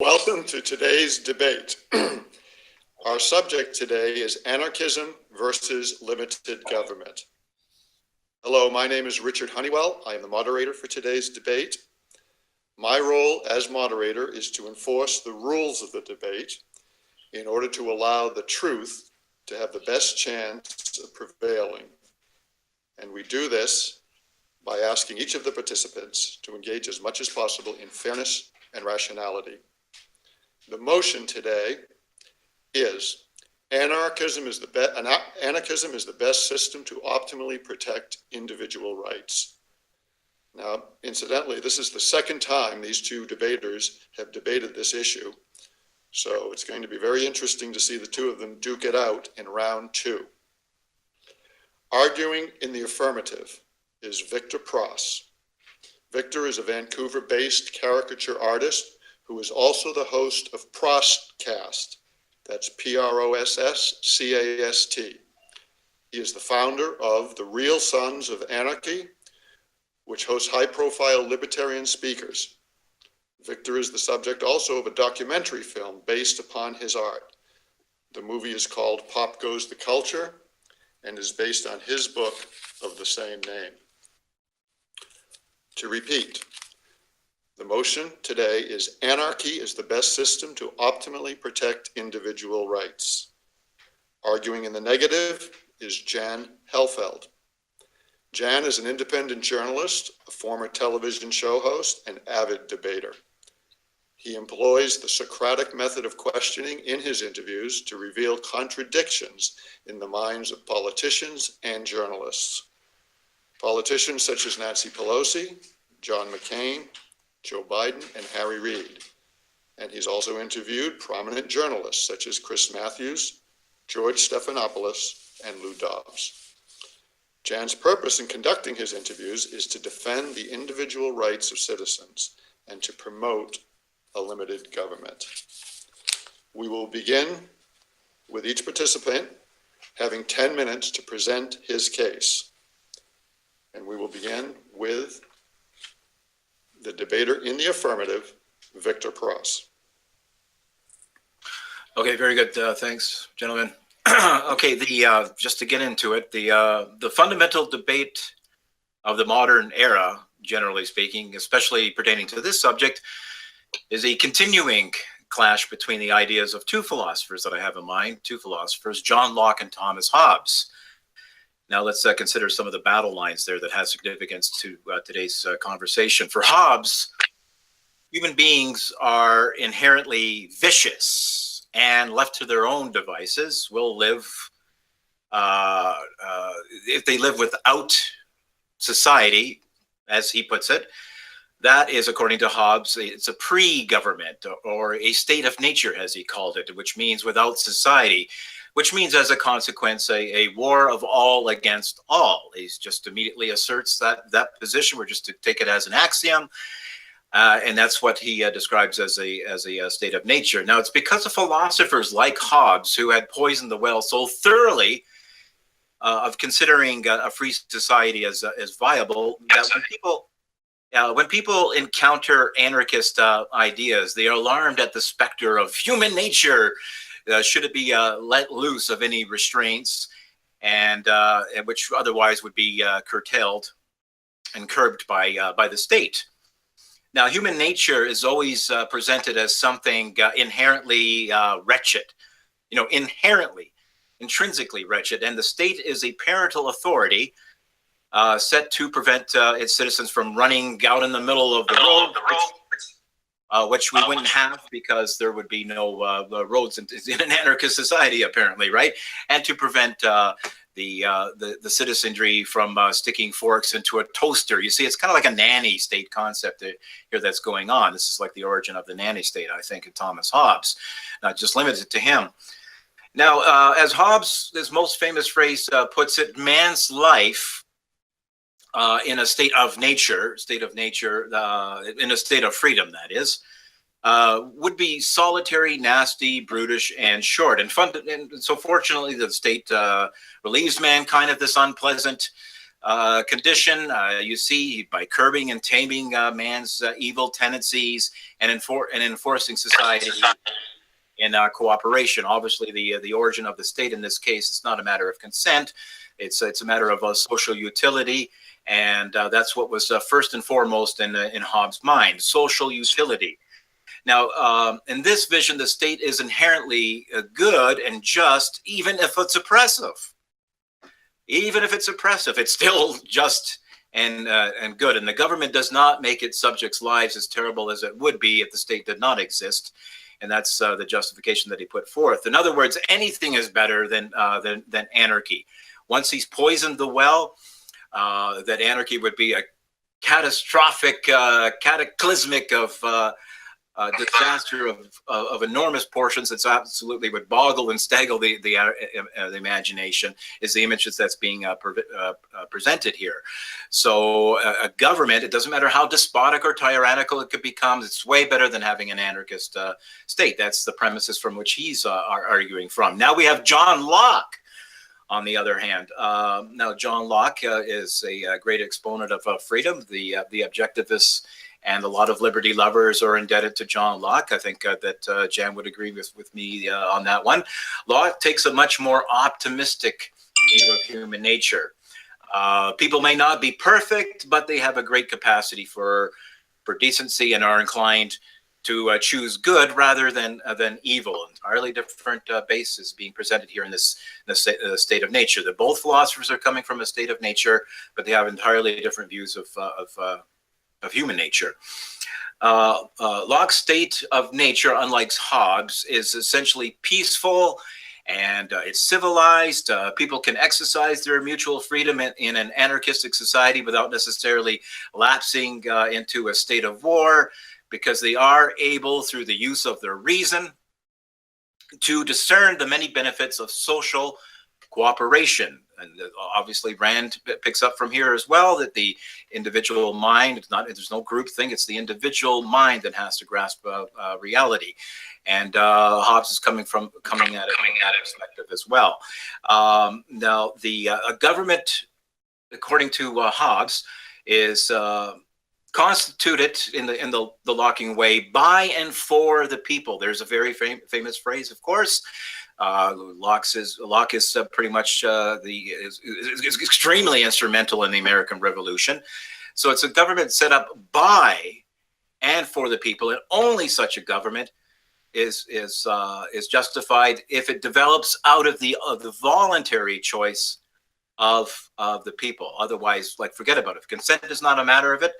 Welcome to today's debate. Our subject today is anarchism versus limited government. Hello, my name is Richard Honeywell. I am the moderator for today's debate. My role as moderator is to enforce the rules of the debate in order to allow the truth to have the best chance of prevailing. And we do this by asking each of the participants to engage as much as possible in fairness and rationality. The motion today is anarchism is the best system to optimally protect individual rights. Now, incidentally, this is the second time these two debaters have debated this issue. So it's going to be very interesting to see the two of them duke it out in round two. Arguing in the affirmative is Victor Pross. Victor is a Vancouver-based caricature artist who is also the host of Proscasst. That's Prosscast. He is the founder of The Real Sons of Anarchy, which hosts high-profile libertarian speakers. Victor is the subject also of a documentary film based upon his art. The movie is called Pop Goes the Culture and is based on his book of the same name. To repeat, the motion today is anarchy is the best system to optimally protect individual rights. Arguing in the negative is Jan Helfeld. Jan is an independent journalist, a former television show host, and avid debater. He employs the Socratic method of questioning in his interviews to reveal contradictions in the minds of politicians and journalists. Politicians such as Nancy Pelosi, John McCain, Joe Biden, and Harry Reid. And he's also interviewed prominent journalists such as Chris Matthews, George Stephanopoulos, and Lou Dobbs. Jan's purpose in conducting his interviews is to defend the individual rights of citizens and to promote a limited government. We will begin with each participant having 10 minutes to present his case. And we will begin with the debater in the affirmative, Victor Pross. Okay, very good. Thanks, gentlemen. Okay, just to get into it, the fundamental debate of the modern era, generally speaking, especially pertaining to this subject, is a continuing clash between the ideas of two philosophers that I have in mind, John Locke and Thomas Hobbes. Now let's consider some of the battle lines there that have significance to today's conversation. For Hobbes, human beings are inherently vicious and left to their own devices will live, if they live without society, as he puts it, that is, according to Hobbes, it's a pre-government or a state of nature, as he called it, which means without society, which means as a consequence, a war of all against all. He just immediately asserts that position. We're just to take it as an axiom. And that's what he describes as a state of nature. Now, it's because of philosophers like Hobbes who had poisoned the well so thoroughly of considering a free society as viable that when people encounter anarchist ideas, they are alarmed at the specter of human nature. Should it be let loose of any restraints, and which otherwise would be curtailed and curbed by the state. Now, human nature is always presented as something inherently wretched, intrinsically wretched, and the state is a parental authority set to prevent its citizens from running out in the middle of the road, which we wouldn't have because there would be no roads in an anarchist society, apparently, right? And to prevent the citizenry from sticking forks into a toaster. You see, it's kind of like a nanny state concept here that's going on. This is like the origin of the nanny state, I think, in Thomas Hobbes, not just limited to him. Now, as Hobbes, his most famous phrase puts it, man's life in a state of nature, in a state of freedom, that is, would be solitary, nasty, brutish, and short. And so fortunately, the state relieves mankind of this unpleasant condition. You see, by curbing and taming man's evil tendencies and enforcing society in cooperation. Obviously, the origin of the state in this case is not a matter of consent. It's a matter of social utility, and that's what was first and foremost in Hobbes' mind: social utility. Now, in this vision, the state is inherently good and just, even if it's oppressive. Even if it's oppressive, it's still just and good. And the government does not make its subjects' lives as terrible as it would be if the state did not exist. And that's the justification that he put forth. In other words, anything is better than anarchy. Once he's poisoned the well, that anarchy would be a catastrophic, cataclysmic of disaster of enormous portions. That's absolutely would boggle and staggle the imagination, is the images that's being presented here. So a government, it doesn't matter how despotic or tyrannical it could become, it's way better than having an anarchist state. That's the premises from which he's arguing from. Now we have John Locke, on the other hand. Now John Locke is a great exponent of freedom. The objectivists and a lot of liberty lovers are indebted to John Locke. I think that Jan would agree with me on that one. Locke takes a much more optimistic view of human nature. People may not be perfect, but they have a great capacity for decency and are inclined to choose good rather than evil. Entirely different bases being presented here in this state of nature. That both philosophers are coming from a state of nature, but they have entirely different views of human nature. Locke's state of nature, unlike Hobbes, is essentially peaceful and it's civilized. People can exercise their mutual freedom in an anarchistic society without necessarily lapsing into a state of war, because they are able, through the use of their reason, to discern the many benefits of social cooperation. And obviously Rand picks up from here as well that the individual mind, there's no group thing, it's the individual mind that has to grasp reality. And Hobbes is coming at it perspective as well. Now the government, according to Hobbes, is constituted in the Locking way by and for the people. There's a very famous phrase, of course. Locke is pretty much is extremely instrumental in the American Revolution. So it's a government set up by and for the people, and only such a government is justified if it develops out of the voluntary choice of the people. Otherwise, like, forget about it. If consent is not a matter of it,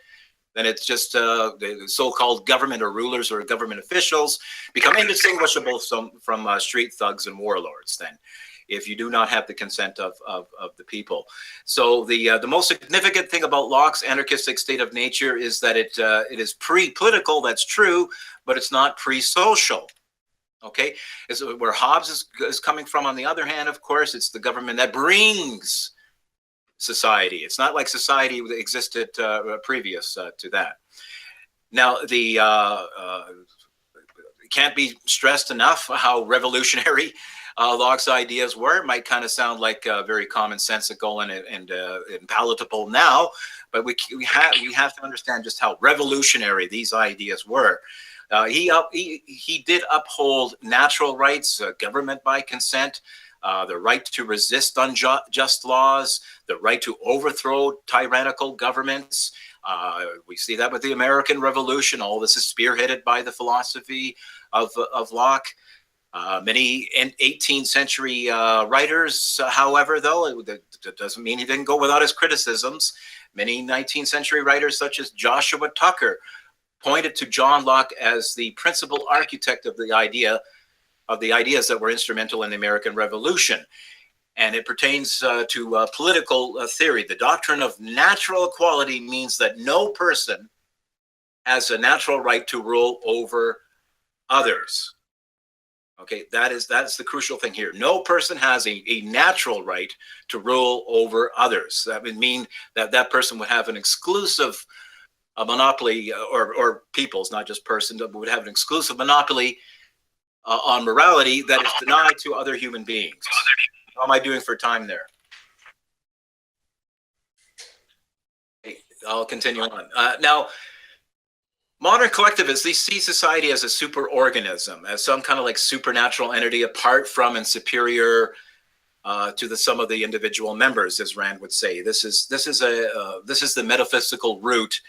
then it's just the so-called government or rulers or government officials become indistinguishable from street thugs and warlords then, if you do not have the consent of the people. So the most significant thing about Locke's anarchistic state of nature is that it is pre-political, that's true, but it's not pre-social. Okay, where Hobbes is coming from, on the other hand, of course, it's the government that brings society. It's not like society that existed previous to that. Now, it can't be stressed enough how revolutionary Locke's ideas were. It might kind of sound like very commonsensical and palatable now, but we have to understand just how revolutionary these ideas were. He did uphold natural rights, government by consent, the right to resist unjust laws, the right to overthrow tyrannical governments. We see that with the American Revolution. All this is spearheaded by the philosophy of Locke. Many 18th century writers, however, though, that doesn't mean he didn't go without his criticisms. Many 19th century writers, such as Joshua Tucker, pointed to John Locke as the principal architect of the ideas that were instrumental in the American Revolution. And it pertains to political theory. The doctrine of natural equality means that no person has a natural right to rule over others. Okay, that's the crucial thing here. No person has a natural right to rule over others. That would mean that that person would have an exclusive monopoly, or peoples, not just persons, but would have an exclusive monopoly on morality that is denied to other human beings. How am I doing for time there? I'll continue on. Now, modern collectivists, they see society as a superorganism, as some kind of like supernatural entity apart from and superior to the sum of the individual members, as Rand would say. This is the metaphysical root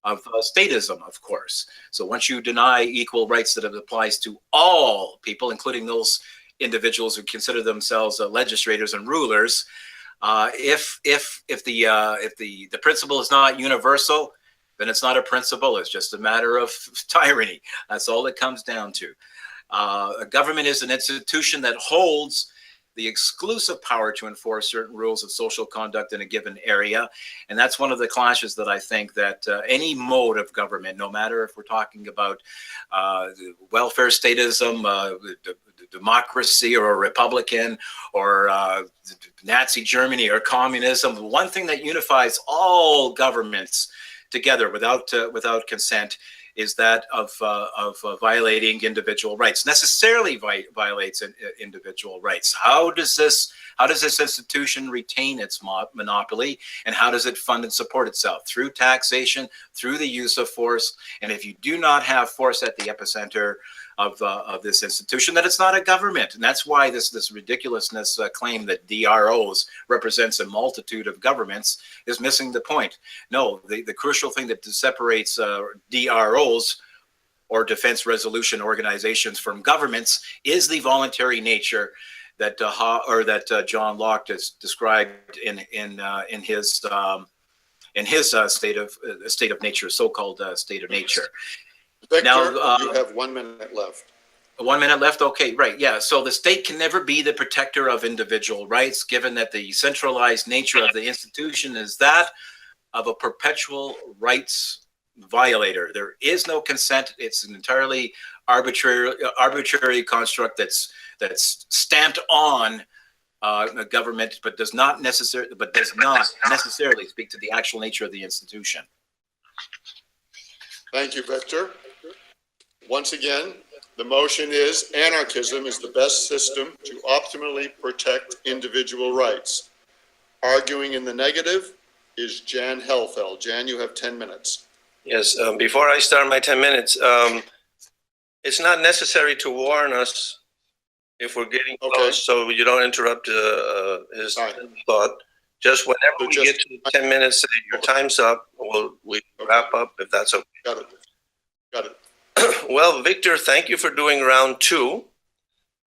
of statism, of course. So once you deny equal rights that it applies to all people, including those individuals who consider themselves legislators and rulers, if the principle is not universal, then it's not a principle. It's just a matter of tyranny. That's all it comes down to. A government is an institution that holds the exclusive power to enforce certain rules of social conduct in a given area. And that's one of the clashes that I think that any mode of government, no matter if we're talking about welfare statism, democracy or a Republican, or Nazi Germany or communism, one thing that unifies all governments together without consent is that of violating individual rights. Necessarily violates individual rights. How does this institution retain its monopoly, and how does it fund and support itself? Through taxation, through the use of force. And if you do not have force at the epicenter of this institution, that it's not a government. And that's why this ridiculousness claim that DROs represents a multitude of governments is missing the point. No, the crucial thing that separates DROs, or defense resolution organizations, from governments is the voluntary nature that John Locke has described in his state of nature, so-called state of nature. Victor, now, you have 1 minute left. 1 minute left? Okay, right, yeah. So the state can never be the protector of individual rights, given that the centralized nature of the institution is that of a perpetual rights violator. There is no consent. It's an entirely arbitrary construct that's stamped on a government, but does not necessarily speak to the actual nature of the institution. Thank you, Victor. Once again, the motion is anarchism is the best system to optimally protect individual rights. Arguing in the negative is Jan Helfeld. Jan, you have 10 minutes. Yes, before I start my 10 minutes, it's not necessary to warn us if we're getting close, so you don't interrupt his thought. Just whenever we get to 10 minutes, say your time's up, we wrap up, if that's okay. Got it. Well, Victor, thank you for doing round 2.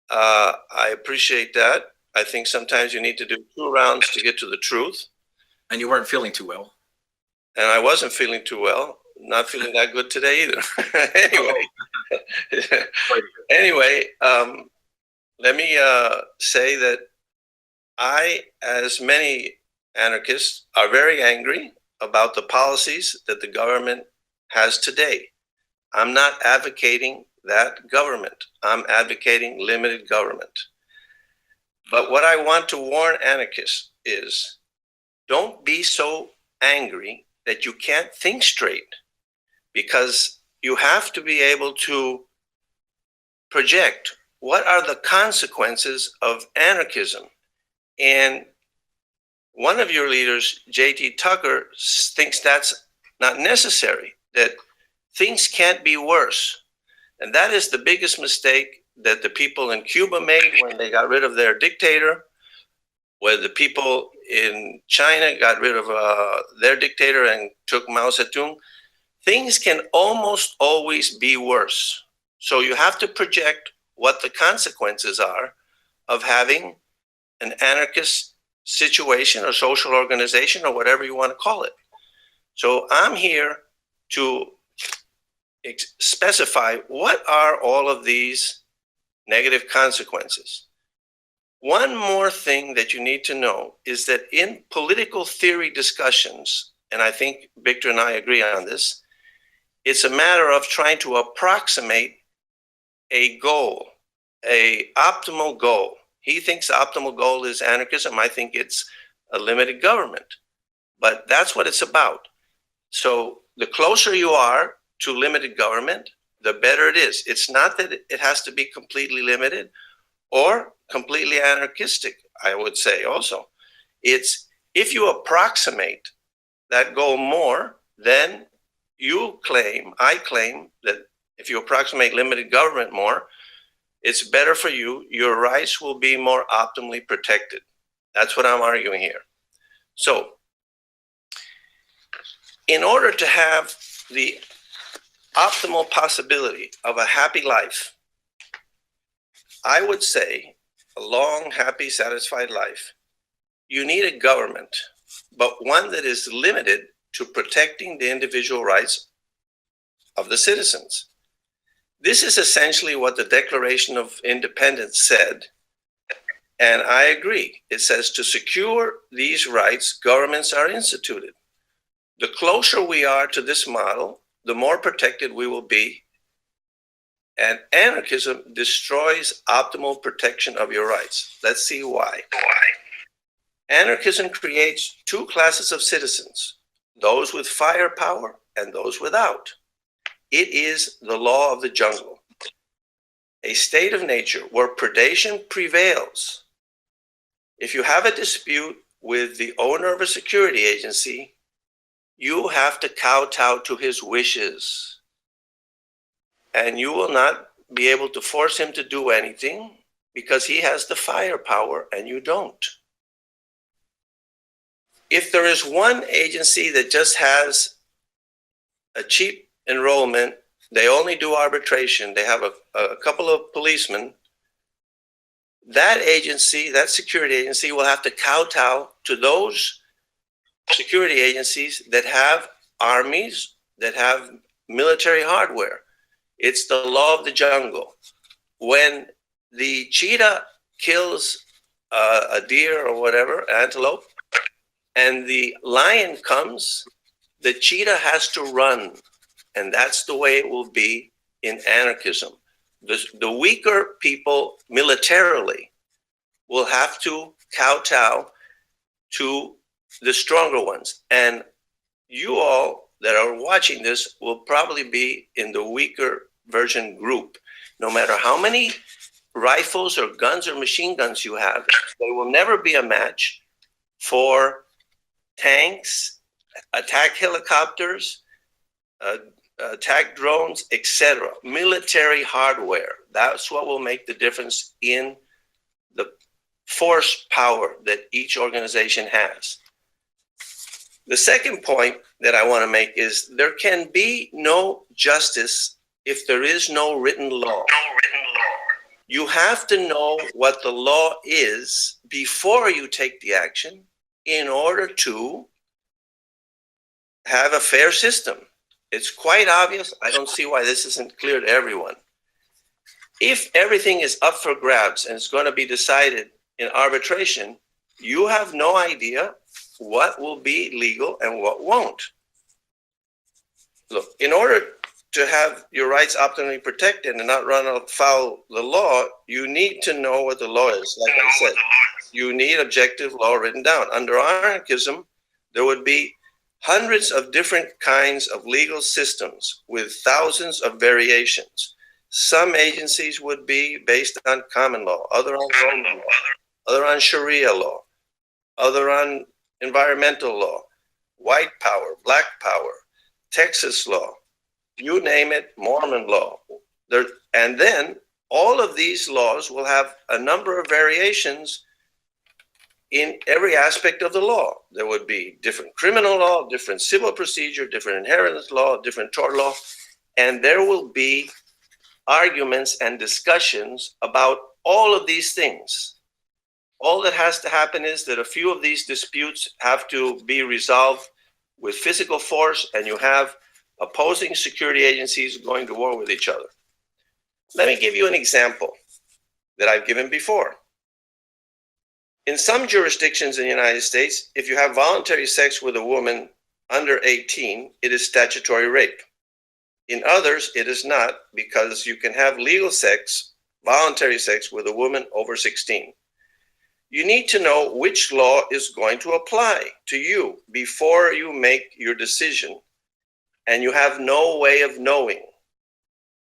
I appreciate that. I think sometimes you need to do 2 rounds to get to the truth. And you weren't feeling too well. And I wasn't feeling too well. Not feeling that good today either. Anyway, let me say that I, as many anarchists, are very angry about the policies that the government has today. I'm not advocating that government. I'm advocating limited government. But what I want to warn anarchists is, don't be so angry that you can't think straight, because you have to be able to project what are the consequences of anarchism. And one of your leaders, J.T. Tucker, thinks that's not necessary, that things can't be worse. And that is the biggest mistake that the people in Cuba made when they got rid of their dictator, where the people in China got rid of their dictator and took Mao Zedong. Things can almost always be worse. So you have to project what the consequences are of having an anarchist situation or social organization or whatever you want to call it. So I'm here to specify what are all of these negative consequences. One more thing that you need to know is that in political theory discussions, and I think Victor and I agree on this, it's a matter of trying to approximate a goal, an optimal goal. He thinks the optimal goal is anarchism. I think it's a limited government. But that's what it's about. So the closer you are to limited government, the better it is. It's not that it has to be completely limited or completely anarchistic, I would say also. It's if you approximate that go more, then I claim that if you approximate limited government more, it's better for you. Your rights will be more optimally protected. That's what I'm arguing here. So, in order to have the optimal possibility of a happy life, I would say a long, happy, satisfied life, you need a government, but one that is limited to protecting the individual rights of the citizens. This is essentially what the Declaration of Independence said, and I agree. It says to secure these rights, governments are instituted. The closer we are to this model, the more protected we will be, and anarchism destroys optimal protection of your rights. Let's see why. Anarchism creates two classes of citizens, those with firepower and those without. It is the law of the jungle, a state of nature where predation prevails. If you have a dispute with the owner of a security agency, you have to kowtow to his wishes, and you will not be able to force him to do anything because he has the firepower and you don't. If there is one agency that just has a cheap enrollment, they only do arbitration, they have a couple of policemen, that agency, that security agency, will have to kowtow to those security agencies that have armies, that have military hardware. It's the law of the jungle. When the cheetah kills a deer or whatever, antelope, and the lion comes, the cheetah has to run. And that's the way it will be in anarchism. The weaker people militarily will have to kowtow to the stronger ones. And you all that are watching this will probably be in the weaker version group. No matter how many rifles or guns or machine guns you have, they will never be a match for tanks, attack helicopters, attack drones, etc. Military hardware. That's what will make the difference in the force power that each organization has. The second point that I want to make is there can be no justice if there is no written law. You have to know what the law is before you take the action in order to have a fair system. It's quite obvious. I don't see why this isn't clear to everyone. If everything is up for grabs and it's going to be decided in arbitration, you have no idea what will be legal and what won't. Look, in order to have your rights optimally protected and not run afoul the law, you need to know what the law is. Like I said, you need objective law written down. Under anarchism, there would be hundreds of different kinds of legal systems with thousands of variations. Some agencies would be based on common law, other on Roman law, other on Sharia law, other on environmental law, white power, black power, Texas law, you name it, Mormon law. And then all of these laws will have a number of variations in every aspect of the law. There would be different criminal law, different civil procedure, different inheritance law, different tort law, and there will be arguments and discussions about all of these things. All that has to happen is that a few of these disputes have to be resolved with physical force, and you have opposing security agencies going to war with each other. Let me give you an example that I've given before. In some jurisdictions in the United States, if you have voluntary sex with a woman under 18, it is statutory rape. In others, it is not, because you can have legal sex, voluntary sex with a woman over 16. You need to know which law is going to apply to you before you make your decision, and you have no way of knowing.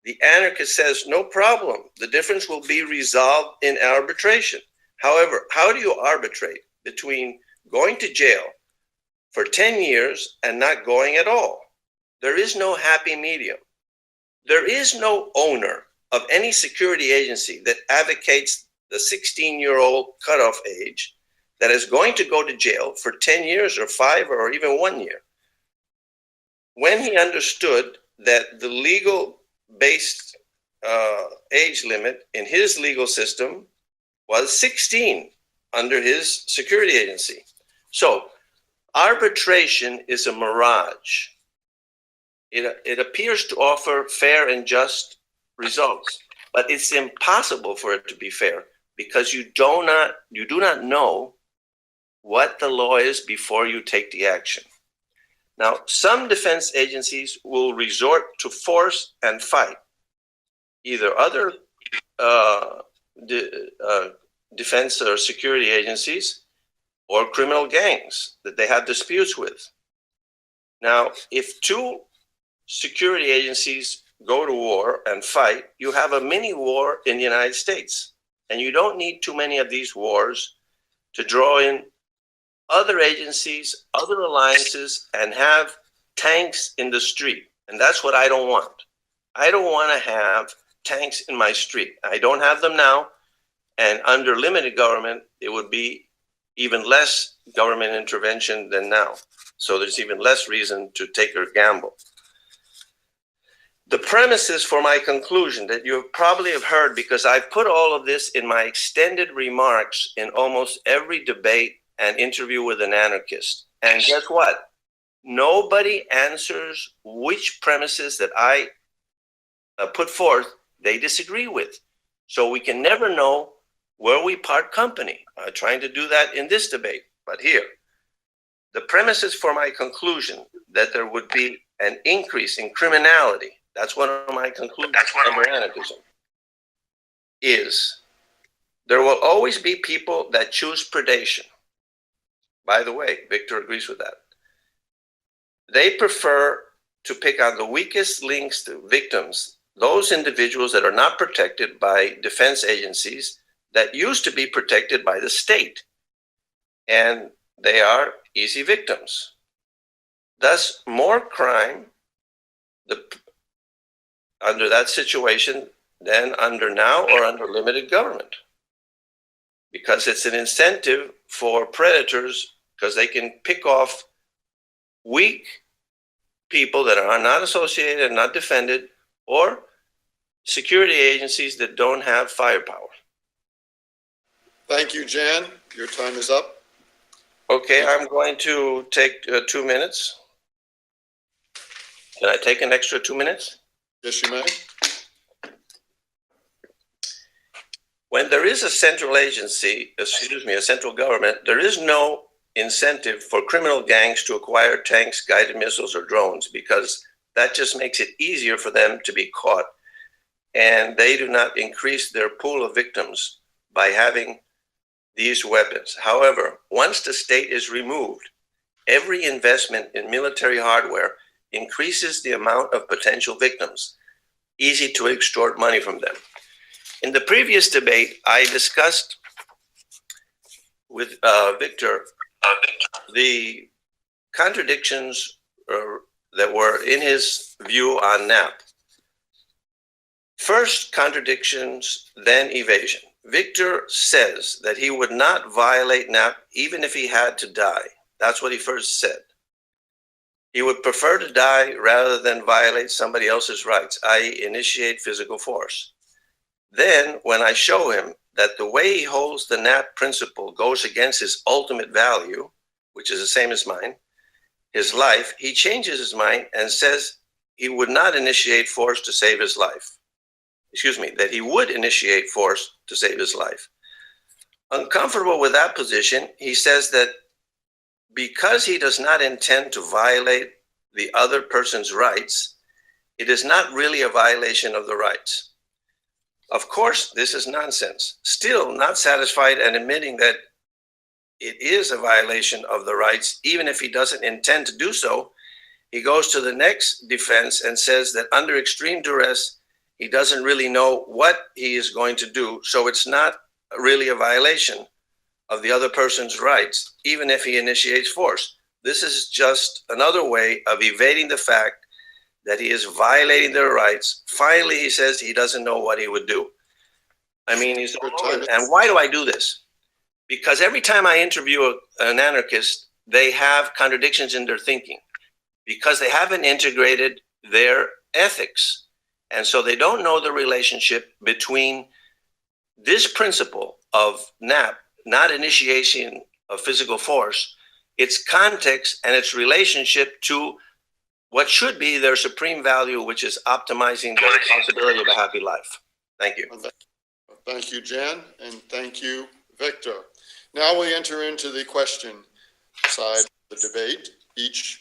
The anarchist says, no problem, the difference will be resolved in arbitration. However, how do you arbitrate between going to jail for 10 years and not going at all. There is no happy medium. There is no owner of any security agency that advocates the 16-year-old cutoff age that is going to go to jail for 10 years or 5 or even 1 year. When he understood that the legal-based age limit in his legal system was 16 under his security agency. So arbitration is a mirage. It appears to offer fair and just results, but it's impossible for it to be fair because you do not know what the law is before you take the action. Now, some defense agencies will resort to force and fight, either other defense or security agencies or criminal gangs that they have disputes with. Now, if two security agencies go to war and fight, you have a mini war in the United States. And you don't need too many of these wars to draw in other agencies, other alliances, and have tanks in the street. And that's what I don't want. I don't want to have tanks in my street. I don't have them now. And under limited government, it would be even less government intervention than now. So there's even less reason to take a gamble. The premises for my conclusion that you probably have heard, because I've put all of this in my extended remarks in almost every debate and interview with an anarchist. And guess what? Nobody answers which premises that I put forth they disagree with. So we can never know where we part company. I'm trying to do that in this debate, but here. The premises for my conclusion that there would be an increase in criminality, that's one of my conclusions under anarchism, is there will always be people that choose predation. By the way, Victor agrees with that. They prefer to pick on the weakest links to victims, those individuals that are not protected by defense agencies that used to be protected by the state. And they are easy victims. Thus, more crime under that situation than under now or under limited government. Because it's an incentive for predators because they can pick off weak people that are not associated and not defended, or security agencies that don't have firepower. Thank you, Jan. Your time is up. Okay, I'm going to take 2 minutes. Can I take an extra 2 minutes? Yes, you may. When there is a central agency, a central government, there is no incentive for criminal gangs to acquire tanks, guided missiles, or drones, because that just makes it easier for them to be caught. And they do not increase their pool of victims by having these weapons. However, once the state is removed, every investment in military hardware increases the amount of potential victims. Easy to extort money from them. In the previous debate, I discussed with Victor the contradictions that were in his view on NAP. First contradictions, then evasion. Victor says that he would not violate NAP even if he had to die. That's what he first said. He would prefer to die rather than violate somebody else's rights, i.e. initiate physical force. Then, when I show him that the way he holds the NAP principle goes against his ultimate value, which is the same as mine, his life, he changes his mind and says he would not initiate force to save his life. Excuse me, that he would initiate force to save his life. Uncomfortable with that position, he says that because he does not intend to violate the other person's rights, it is not really a violation of the rights. Of course, this is nonsense. Still not satisfied and admitting that it is a violation of the rights, even if he doesn't intend to do so, he goes to the next defense and says that under extreme duress, he doesn't really know what he is going to do, so it's not really a violation of the other person's rights, even if he initiates force. This is just another way of evading the fact that he is violating their rights. Finally, he says he doesn't know what he would do. I mean, he's and why do I do this? Because every time I interview an anarchist, they have contradictions in their thinking because they haven't integrated their ethics. And so they don't know the relationship between this principle of NAP, not initiation of physical force, its context and its relationship to what should be their supreme value, which is optimizing the possibility of a happy life. Thank you. Thank you, Jan, and thank you, Victor. Now we enter into the question side of the debate. Each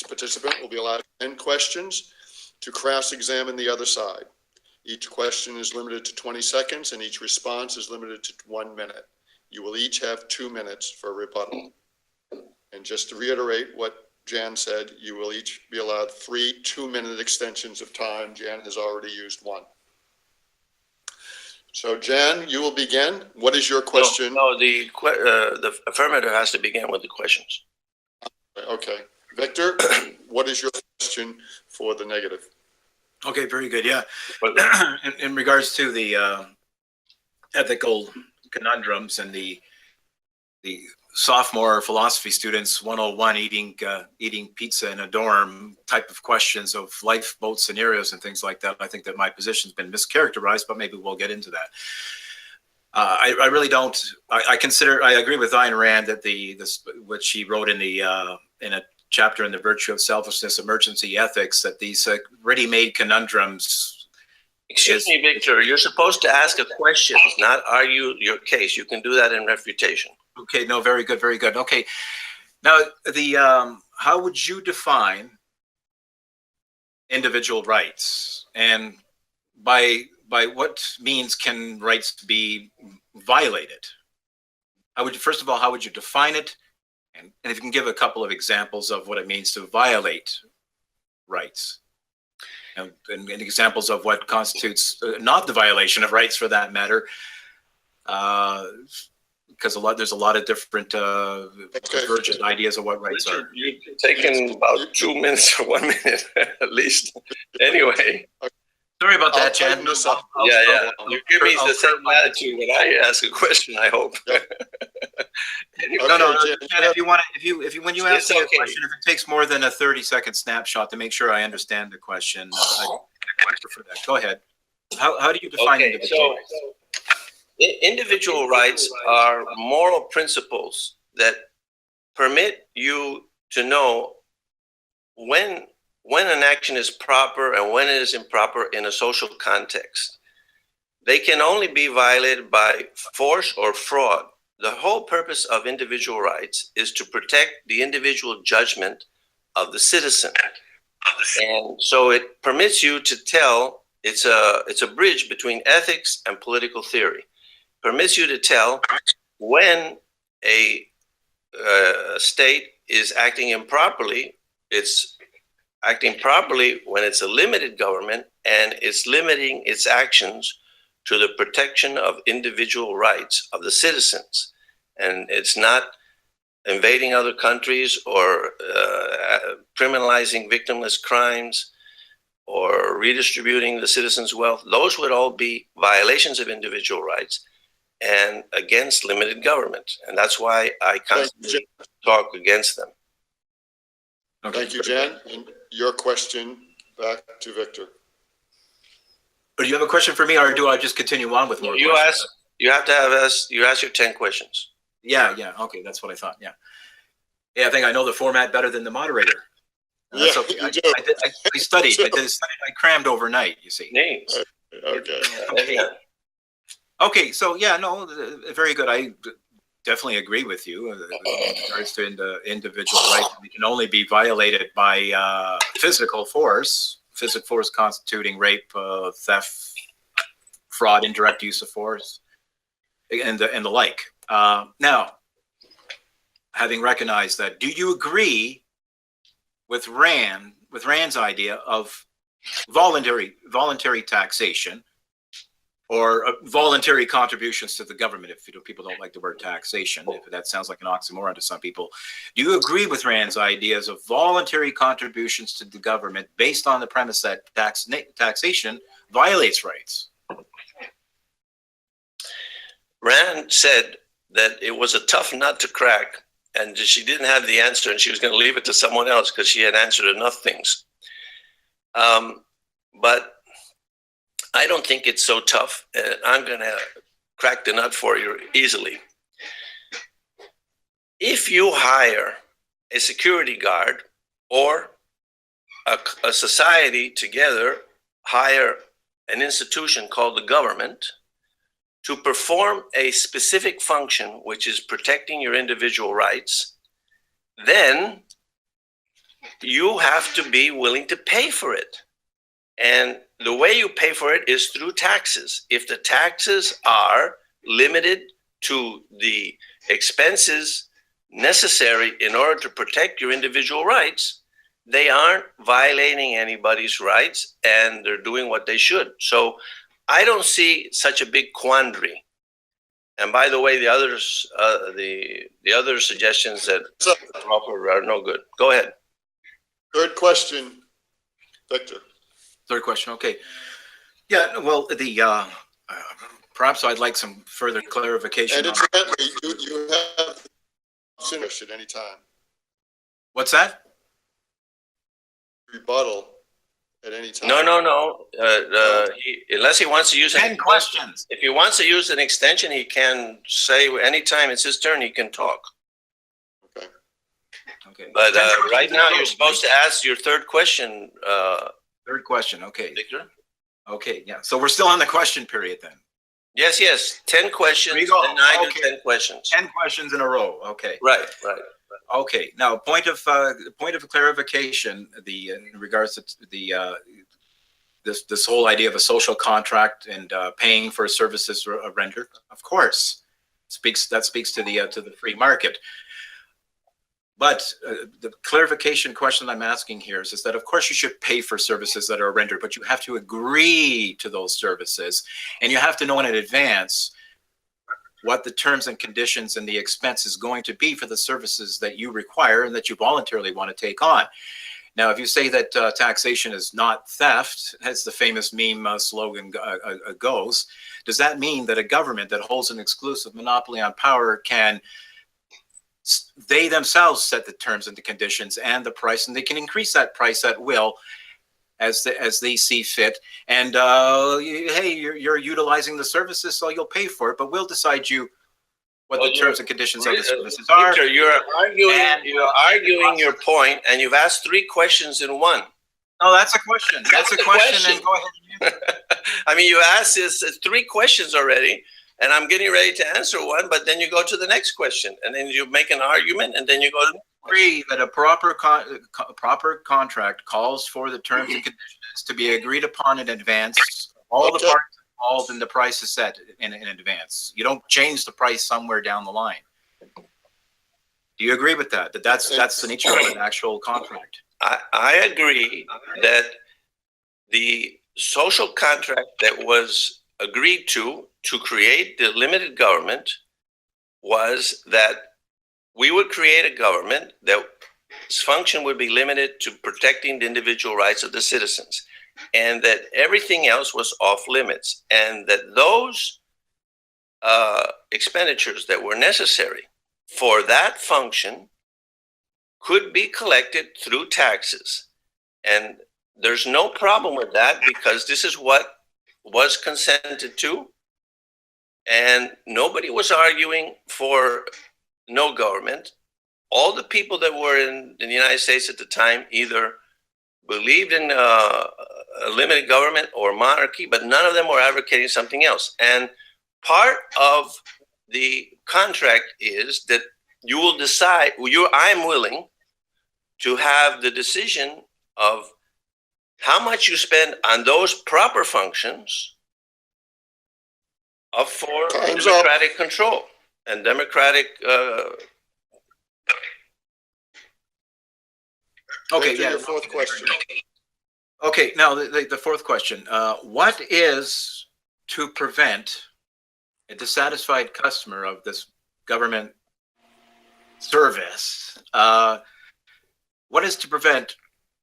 participant will be allowed 10 questions to cross-examine the other side. Each question is limited to 20 seconds, and each response is limited to 1 minute. You will each have 2 minutes for rebuttal. And just to reiterate what Jan said, you will each be allowed 3 2-minute extensions of time. Jan has already used 1. So Jan, you will begin. What is your question? No, the affirmative has to begin with the questions. Okay. Victor, what is your question for the negative? Okay, very good. Yeah. In regards to the ethical conundrums and the sophomore philosophy students 101 eating pizza in a dorm type of questions of lifeboat scenarios and things like that, I think that my position's been mischaracterized, but maybe we'll get into that. I really don't. I agree with Ayn Rand that what she wrote in a chapter in The Virtue of Selfishness, Emergency Ethics, that these ready-made conundrums. Excuse me, Victor, you're supposed to ask a question, not argue your case. You can do that in refutation. Okay, no, very good, very good. Okay, now how would you define individual rights, and by what means can rights be violated? First of all, how would you define it? And if you can give a couple of examples of what it means to violate rights, and examples of what constitutes not the violation of rights, for that matter, because there's a lot of different divergent ideas of what rights are. You've taken about 2 minutes or 1 minute at least. Anyway. Sorry about that, Jan. Yeah. You give me the same attitude when I ask a question, I hope. No, Jan, if you want to, when you ask me a question, if it takes more than a 30-second snapshot to make sure I understand the question, I prefer that. Go ahead. How do you define individual rights? Individual rights are moral principles that permit you to know when an action is proper and when it is improper in a social context. They can only be violated by force or fraud. The whole purpose of individual rights is to protect the individual judgment of the citizen. And so it permits you to tell, it's a bridge between ethics and political theory. Permits you to tell when a state is acting improperly. It's acting properly when it's a limited government and it's limiting its actions to the protection of individual rights of the citizens. And it's not invading other countries or criminalizing victimless crimes or redistributing the citizens' wealth. Those would all be violations of individual rights and against limited government. And that's why I constantly talk against them. Okay. Thank you, Jan. And your question back to Victor. Do you have a question for me, or do I just continue on with more questions? You ask your 10 questions. Yeah. Okay, that's what I thought. Yeah, I think I know the format better than the moderator. That's Yeah, okay. you do. I studied. I crammed overnight, you see. Names. Okay. Okay, so yeah, no, very good. I definitely agree with you in regards to individual rights. They can only be violated by physical force constituting rape, theft, fraud, indirect use of force, and the like. Now, having recognized that, do you agree with Rand's idea of voluntary taxation or voluntary contributions to the government, if people don't like the word taxation, if that sounds like an oxymoron to some people. Do you agree with Rand's ideas of voluntary contributions to the government based on the premise that taxation violates rights? Rand said that it was a tough nut to crack, and she didn't have the answer, and she was going to leave it to someone else because she had answered enough things. But I don't think it's so tough. I'm going to crack the nut for you easily. If you hire a security guard or a society together hire an institution called the government to perform a specific function, which is protecting your individual rights, then you have to be willing to pay for it. And the way you pay for it is through taxes. If the taxes are limited to the expenses necessary in order to protect your individual rights, they aren't violating anybody's rights and they're doing what they should. So I don't see such a big quandary. And by the way, the others, the other suggestions that offered are no good. Go ahead. Third question, Victor. Third question, okay. Yeah, well, perhaps I'd like some further clarification. And incidentally, you have the at any time. What's that? Rebuttal at any time. No. Unless he wants to use 10 questions. If he wants to use an extension, he can say anytime it's his turn, he can talk. Okay. Okay. But right now, you're supposed to ask your third question. Third question, okay. Victor? Okay, yeah. So we're still on the question period then. Yes. 10 questions. There you go. And I do Okay. 10 questions. 10 questions in a row. Okay. Right. Okay. Now, point of clarification. In regards to this whole idea of a social contract and paying for services rendered. Of course, that speaks to the free market. But the clarification question I'm asking here is that, of course, you should pay for services that are rendered, but you have to agree to those services, and you have to know in advance what the terms and conditions and the expense is going to be for the services that you require and that you voluntarily want to take on. Now, if you say that taxation is not theft, as the famous meme slogan goes, does that mean that a government that holds an exclusive monopoly on power they themselves set the terms and the conditions and the price, and they can increase that price at will as they see fit? And hey, you're utilizing the services, so you'll pay for it, but we'll decide what the terms and conditions of the services are. Victor, you're arguing your point, and you've asked 3 questions in one. No, that's a question. That's a question, and go ahead. I mean, you asked this 3 questions already, and I'm getting ready to answer one, but then you go to the next question, and then you make an argument, and then you go to agree that a proper contract calls for the terms and conditions to be agreed upon in advance. All the parties involved, and the price is set in advance. You don't change the price somewhere down the line. Do you agree with that? That's the nature of an actual contract. I agree that the social contract that was agreed to create the limited government was that we would create a government that its function would be limited to protecting the individual rights of the citizens, and that everything else was off limits, and that those expenditures that were necessary for that function could be collected through taxes. And there's no problem with that, because this is what was consented to, and nobody was arguing for no government. All the people that were in the United States at the time either believed in a limited government or monarchy, but none of them were advocating something else. And part of the contract is that you will decide, I'm willing to have the decision of how much you spend on those proper functions for democratic control and democratic. Okay, yeah. Your fourth question. Okay, now the fourth question. What is to prevent a dissatisfied customer of this government service, what is to prevent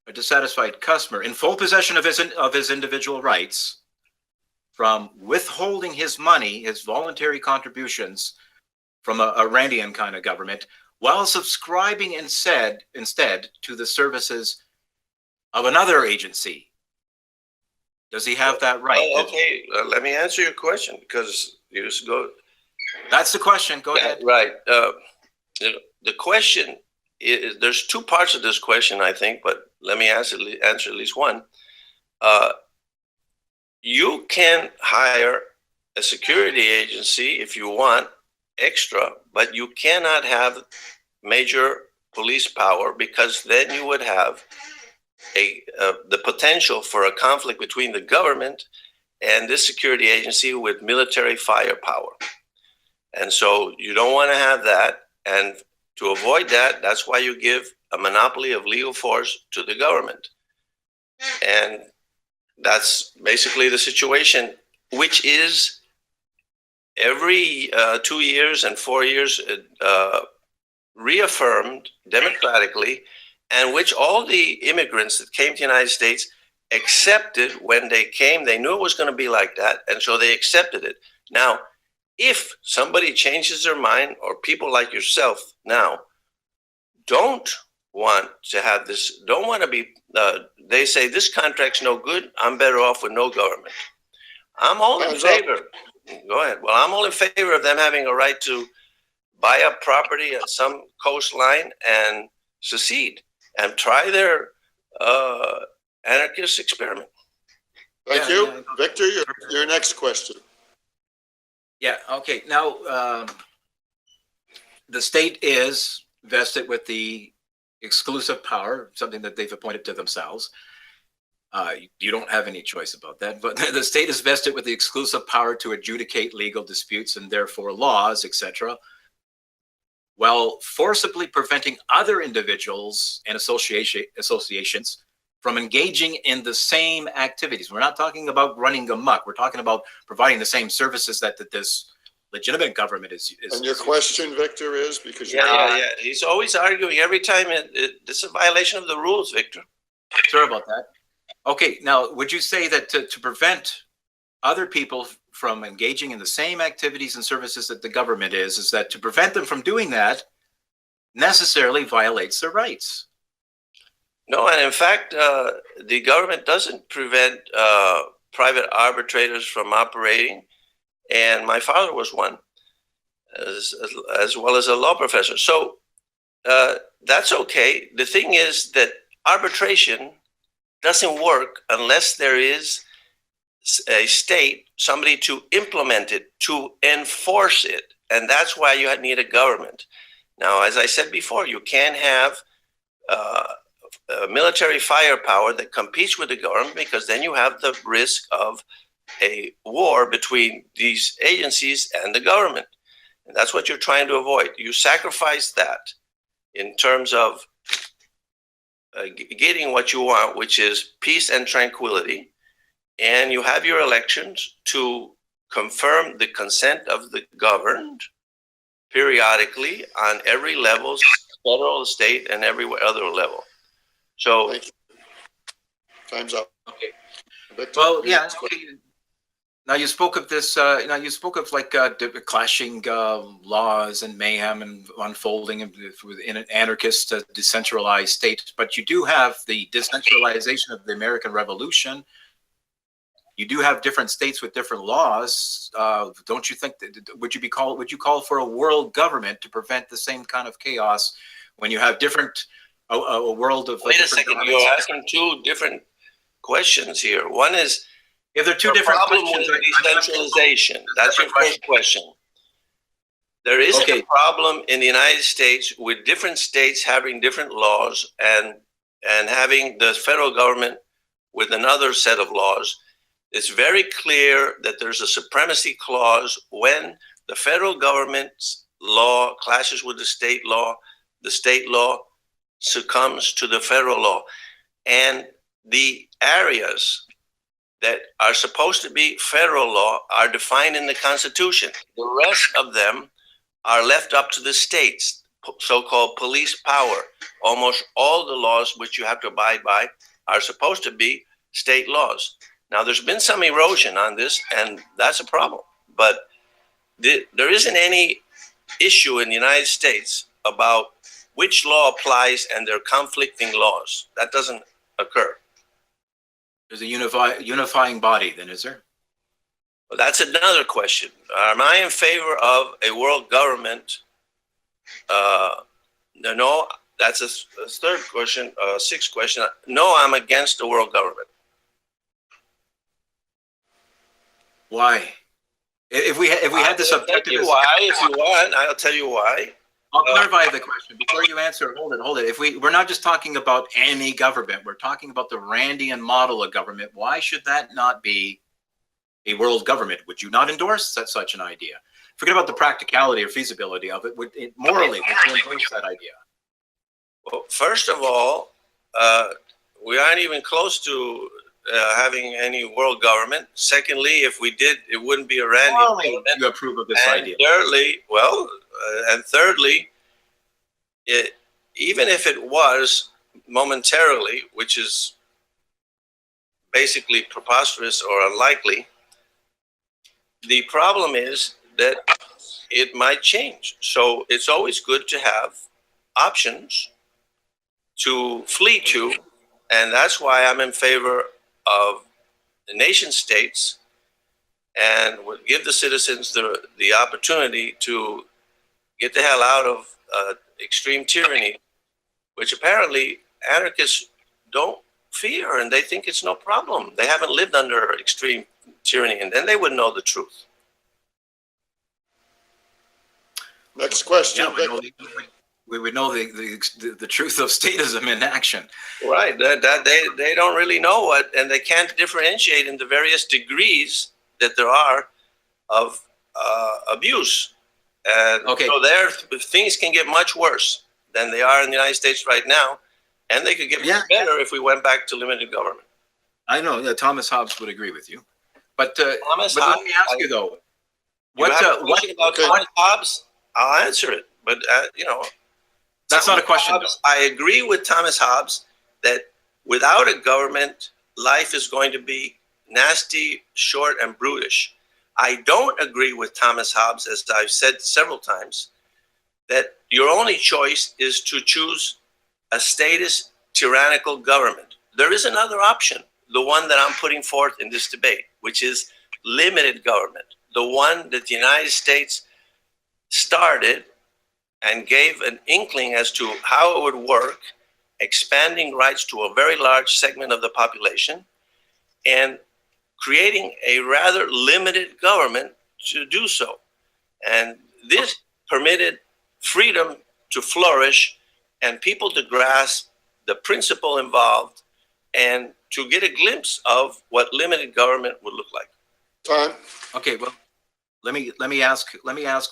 a dissatisfied customer in full possession of his individual rights from withholding his money, his voluntary contributions from a Randian kind of government, while subscribing instead to the services of another agency? Does he have that right? Well, okay, let me answer your question, because you just go. That's the question. Go ahead. Right. The question is, there's two parts of this question, I think, but let me answer at least one. You can hire a security agency if you want extra, but you cannot have major police power, because then you would have the potential for a conflict between the government and this security agency with military firepower. And so you don't want to have that. And to avoid that, that's why you give a monopoly of legal force to the government. And that's basically the situation, which is every 2 years and 4 years reaffirmed democratically, and which all the immigrants that came to the United States accepted when they came. They knew it was going to be like that, and so they accepted it. Now, if somebody changes their mind, or people like yourself now don't want to have this, don't want to be, they say this contract's no good, I'm better off with no government. I'm all in favor. Go ahead. Well, I'm all in favor of them having a right to buy up property at some coastline and secede and try their anarchist experiment. Thank you. Victor, your next question. Yeah, okay. Now, the state is vested with the exclusive power, something that they've appointed to themselves. You don't have any choice about that, but the state is vested with the exclusive power to adjudicate legal disputes and therefore laws, etc., while forcibly preventing other individuals and associations from engaging in the same activities. We're not talking about running amok. We're talking about providing the same services that this legitimate government is. And your question, Victor, is because yeah. He's always arguing every time. This is a violation of the rules, Victor. Sorry about that. Okay, now would you say that to prevent other people from engaging in the same activities and services that the government is that to prevent them from doing that necessarily violates their rights? No, and in fact, the government doesn't prevent private arbitrators from operating, and my father was one, as well as a law professor. So that's okay. The thing is that arbitration doesn't work unless there is a state, somebody to implement it, to enforce it, and that's why you need a government. Now, as I said before, you can't have military firepower that competes with the government, because then you have the risk of a war between these agencies and the government. And that's what you're trying to avoid. You sacrifice that in terms of getting what you want, which is peace and tranquility. And you have your elections to confirm the consent of the governed periodically on every level, federal, state, and every other level. So, time's up. Okay. Victor, Well, yeah. Okay. Now you spoke of this. Now you spoke of like clashing laws and mayhem and unfolding in an anarchist, decentralized state. But you do have the decentralization of the American Revolution. You do have different states with different laws. Don't you think that would you call for a world government to prevent the same kind of chaos when you have different a world of? Wait a second, you're asking two different questions here. One is, if they're two different questions, with decentralization. That's your first question. There is a problem in the United States with different states having different laws and having the federal government with another set of laws. It's very clear that there's a supremacy clause when the federal government's law clashes with the state law succumbs to the federal law. And the areas that are supposed to be federal law are defined in the Constitution. The rest of them are left up to the states, so-called police power. Almost all the laws which you have to abide by are supposed to be state laws. Now, there's been some erosion on this, and that's a problem. But there isn't any issue in the United States about which law applies and their conflicting laws. That doesn't occur. There's a unifying body, then, is there? Well, that's another question. Am I in favor of a world government? No, that's a third question, sixth question. No, I'm against the world government. Why? If we had this objective, if you want, I'll tell you why. I'll clarify the question before you answer. Hold it. If we're not just talking about any government, we're talking about the Randian model of government. Why should that not be a world government? Would you not endorse such an idea? Forget about the practicality or feasibility of it. Morally, would you endorse that idea? Well, first of all, we aren't even close to having any world government. Secondly, if we did, it wouldn't be a Randian government. You approve of this idea. Thirdly, even if it was momentarily, which is basically preposterous or unlikely, the problem is that it might change. So it's always good to have options to flee to, and that's why I'm in favor of the nation states and would give the citizens the opportunity to get the hell out of extreme tyranny, which apparently anarchists don't fear, and they think it's no problem. They haven't lived under extreme tyranny, and then they would know the truth. Next question. Yeah, we would know the truth of statism in action. Right. They don't really know what, and they can't differentiate in the various degrees that there are of abuse. And okay. So there, things can get much worse than they are in the United States right now, and they could get better if we went back to limited government. I know. Yeah, Thomas Hobbes would agree with you, but let me ask you though, what about Thomas Hobbes? I'll answer it, but that's not a question. I agree with Thomas Hobbes that without a government, life is going to be nasty, short, and brutish. I don't agree with Thomas Hobbes, as I've said several times, that your only choice is to choose a statist, tyrannical government. There is another option, the one that I'm putting forth in this debate, which is limited government, the one that the United States started and gave an inkling as to how it would work, expanding rights to a very large segment of the population, and creating a rather limited government to do so. And this permitted freedom to flourish and people to grasp the principle involved and to get a glimpse of what limited government would look like. Time. Okay, well, let me ask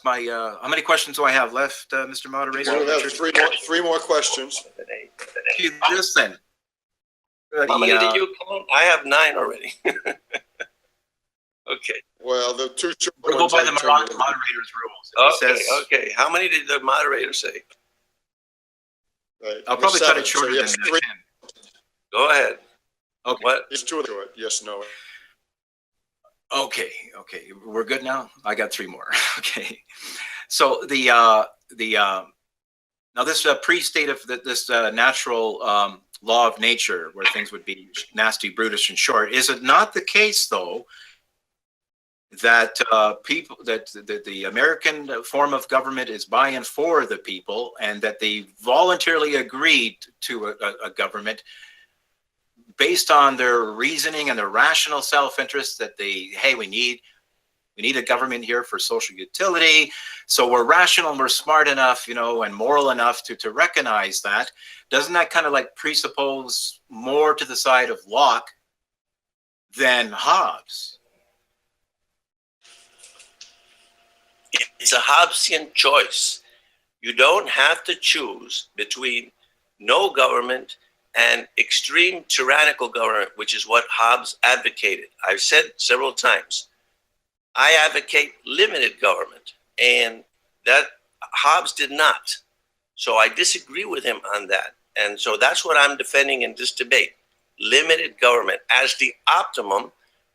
my how many questions do I have left, Mr. Moderator? We have three more questions. This then. How many did you count? I have 9 already. Okay. Well, the two short We'll go by the moderator's rules. Okay. How many did the moderator say? Right. I'll probably cut it shorter than 10. Go ahead. Okay. What? There's 2 to it. Yes, no. Okay. We're good now. I got 3 more. Okay. So now this pre-state of this natural law of nature, where things would be nasty, brutish, and short, is it not the case though that the American form of government is by and for the people, and that they voluntarily agreed to a government based on their reasoning and their rational self-interest that we need a government here for social utility. So we're rational and we're smart enough, and moral enough to recognize that. Doesn't that kind of like presuppose more to the side of Locke than Hobbes? It's a Hobbesian choice. You don't have to choose between no government and extreme tyrannical government, which is what Hobbes advocated. I've said several times, I advocate limited government, and that Hobbes did not. So I disagree with him on that. And so that's what I'm defending in this debate. Limited government as the optimum,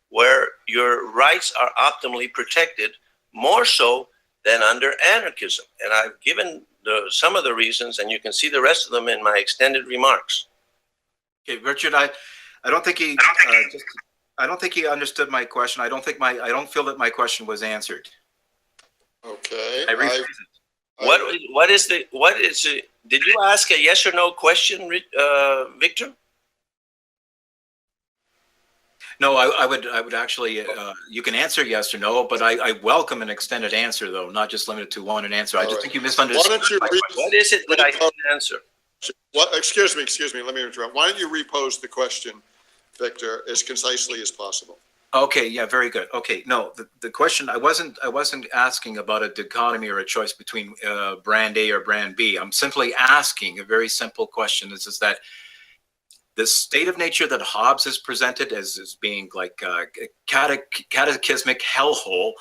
where your rights are optimally protected, more so than under anarchism. And I've given some of the reasons, and you can see the rest of them in my extended remarks. Okay, Richard, I don't think he I don't think he understood my question. I don't feel that my question was answered. Okay. I rephrase it. What is the, did you ask a yes or no question, Victor? No, I would actually, you can answer yes or no, but I welcome an extended answer, though, not just limited to one answer. I just think you misunderstood. Why don't you what is it that I can answer? What, excuse me, let me interrupt. Why don't you repose the question, Victor, as concisely as possible? Okay, yeah, very good. Okay, no, the question, I wasn't asking about a dichotomy or a choice between brand A or brand B. I'm simply asking a very simple question. This is that the state of nature that Hobbes has presented as being like a cataclysmic hellhole,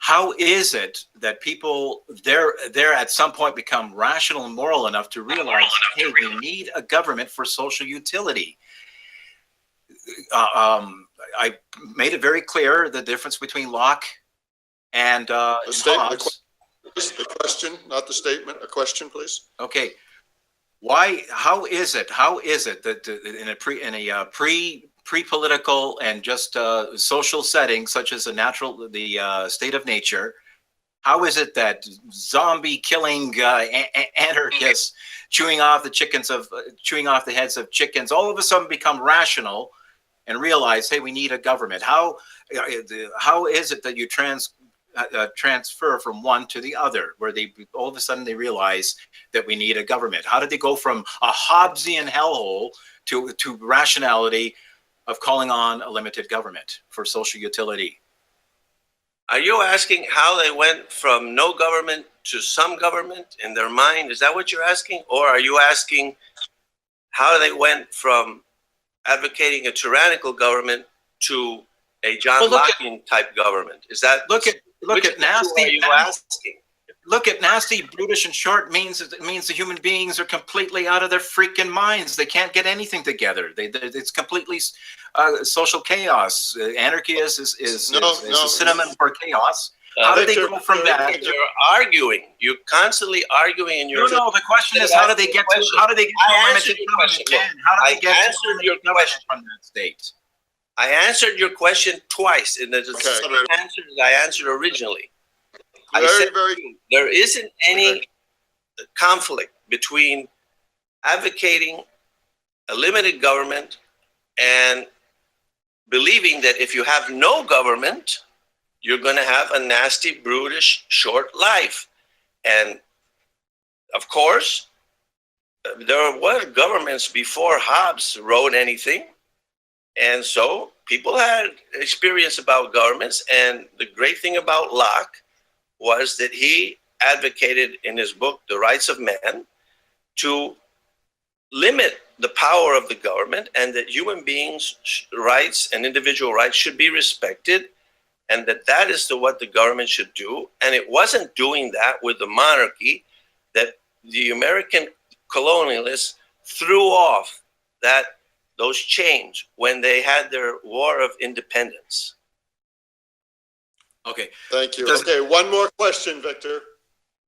how is it that people there at some point become rational and moral enough to realize, hey, we need a government for social utility? I made it very clear the difference between Locke and Hobbes. The question, not the statement. A question, please. Okay. Why? How is it that in a pre-political and just social setting such as the state of nature, how is it that zombie killing anarchists chewing off the heads of chickens all of a sudden become rational and realize, hey, we need a government? How is it that you transfer from one to the other, where they all of a sudden they realize that we need a government? How did they go from a Hobbesian hellhole to rationality of calling on a limited government for social utility? Are you asking how they went from no government to some government in their mind? Is that what you're asking? Or are you asking how they went from advocating a tyrannical government to a John Lockean type government? Is that look at nasty? Are you asking? Look at nasty, brutish, and short means the human beings are completely out of their freaking minds. They can't get anything together. It's completely social chaos. Anarchy is a synonym for chaos. How did they go from that? You're arguing. You're constantly arguing, and you're no. The question is, how do they get to I answered your question. How do they get to your question from that state? I answered your question twice in the same answer that I answered originally. I said there isn't any conflict between advocating a limited government and believing that if you have no government, you're going to have a nasty, brutish, short life. And of course, there were governments before Hobbes wrote anything. And so people had experience about governments. And the great thing about Locke was that he advocated in his book, The Rights of Man, to limit the power of the government, and that human beings' rights and individual rights should be respected, and that is what the government should do. And it wasn't doing that with the monarchy that the American colonialists threw off those chains when they had their War of Independence. Okay. Thank you. Okay, one more question, Victor.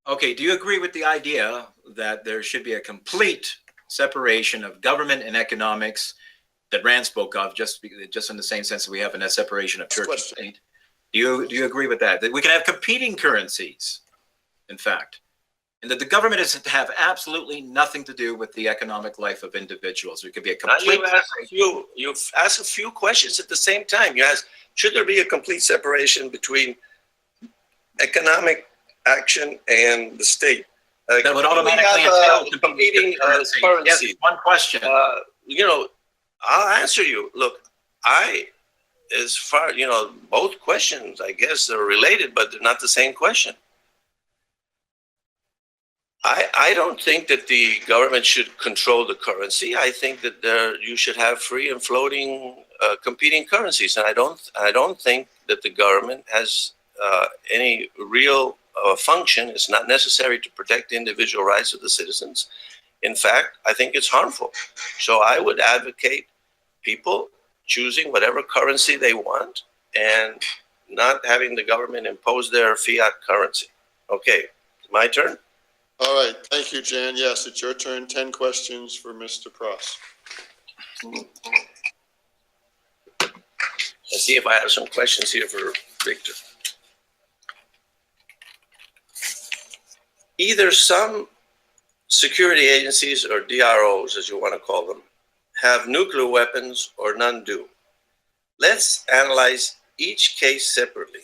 Okay, do you agree with the idea that there should be a complete separation of government and economics that Rand spoke of, just in the same sense that we have in a separation of church and state? Do you agree with that? That we can have competing currencies, in fact, and that the government is to have absolutely nothing to do with the economic life of individuals. There could be a complete. You've asked a few questions at the same time. You asked, should there be a complete separation between economic action and the state? That would automatically entail competing currencies. Yes, one question. I'll answer you. Look, as far, both questions, I guess, are related, but they're not the same question. I don't think that the government should control the currency. I think that you should have free and floating competing currencies, and I don't think that the government has any real function. It's not necessary to protect the individual rights of the citizens. In fact, I think it's harmful. So I would advocate people choosing whatever currency they want and not having the government impose their fiat currency. Okay, my turn. All right, thank you, Jan. Yes, it's your turn. 10 questions for Mr. Pross. Let's see if I have some questions here for Victor. Either some security agencies, or DROs as you want to call them, have nuclear weapons or none do. Let's analyze each case separately.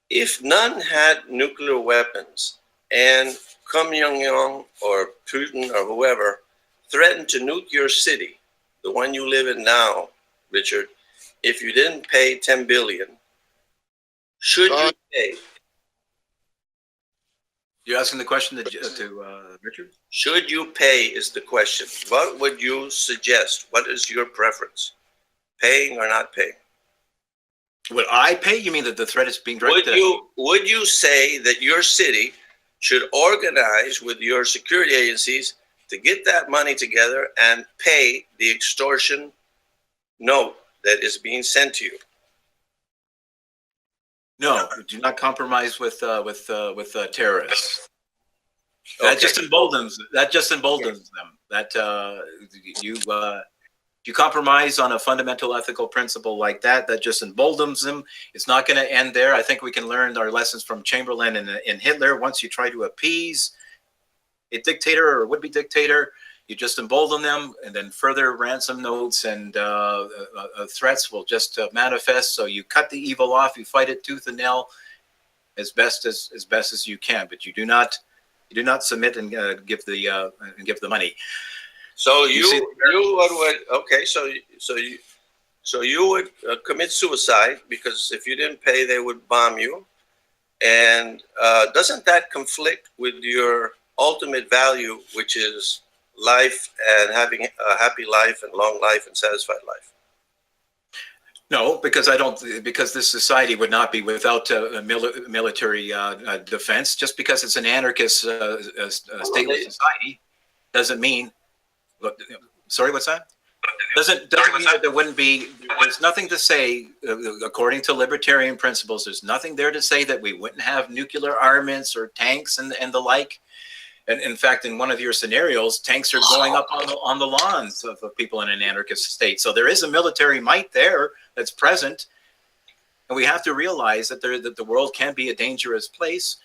If none had nuclear weapons and Kim Jong-un or Putin or whoever threatened to nuke your city, the one you live in now, Richard, if you didn't pay 10 billion, should you pay? You're asking the question to Richard? Should you pay is the question. What would you suggest? What is your preference? Paying or not paying? Would I pay? You mean that the threat is being directed at me? Would you say that your city should organize with your security agencies to get that money together and pay the extortion note that is being sent to you? No, do not compromise with terrorists. That Okay. just emboldens. That just emboldens them. That you compromise on a fundamental ethical principle like that. That just emboldens them. It's not going to end there. I think we can learn our lessons from Chamberlain and Hitler. Once you try to appease a dictator or a would-be dictator, you just embolden them, and then further ransom notes and threats will just manifest. So you cut the evil off, you fight it tooth and nail as best as you can, but you do not submit and give the money. So you would commit suicide because if you didn't pay, they would bomb you, and doesn't that conflict with your ultimate value, which is life and having a happy life and long life and satisfied life? No, because because this society would not be without military defense. Just because it's an anarchist stateless society doesn't mean. Sorry, what's that? Doesn't mean that there wouldn't be. There's nothing to say, according to libertarian principles. There's nothing there to say that we wouldn't have nuclear armaments or tanks and the like. And in fact, in one of your scenarios, tanks are going up on the lawns of people in an anarchist state. So there is a military might there that's present, and we have to realize that the world can be a dangerous place.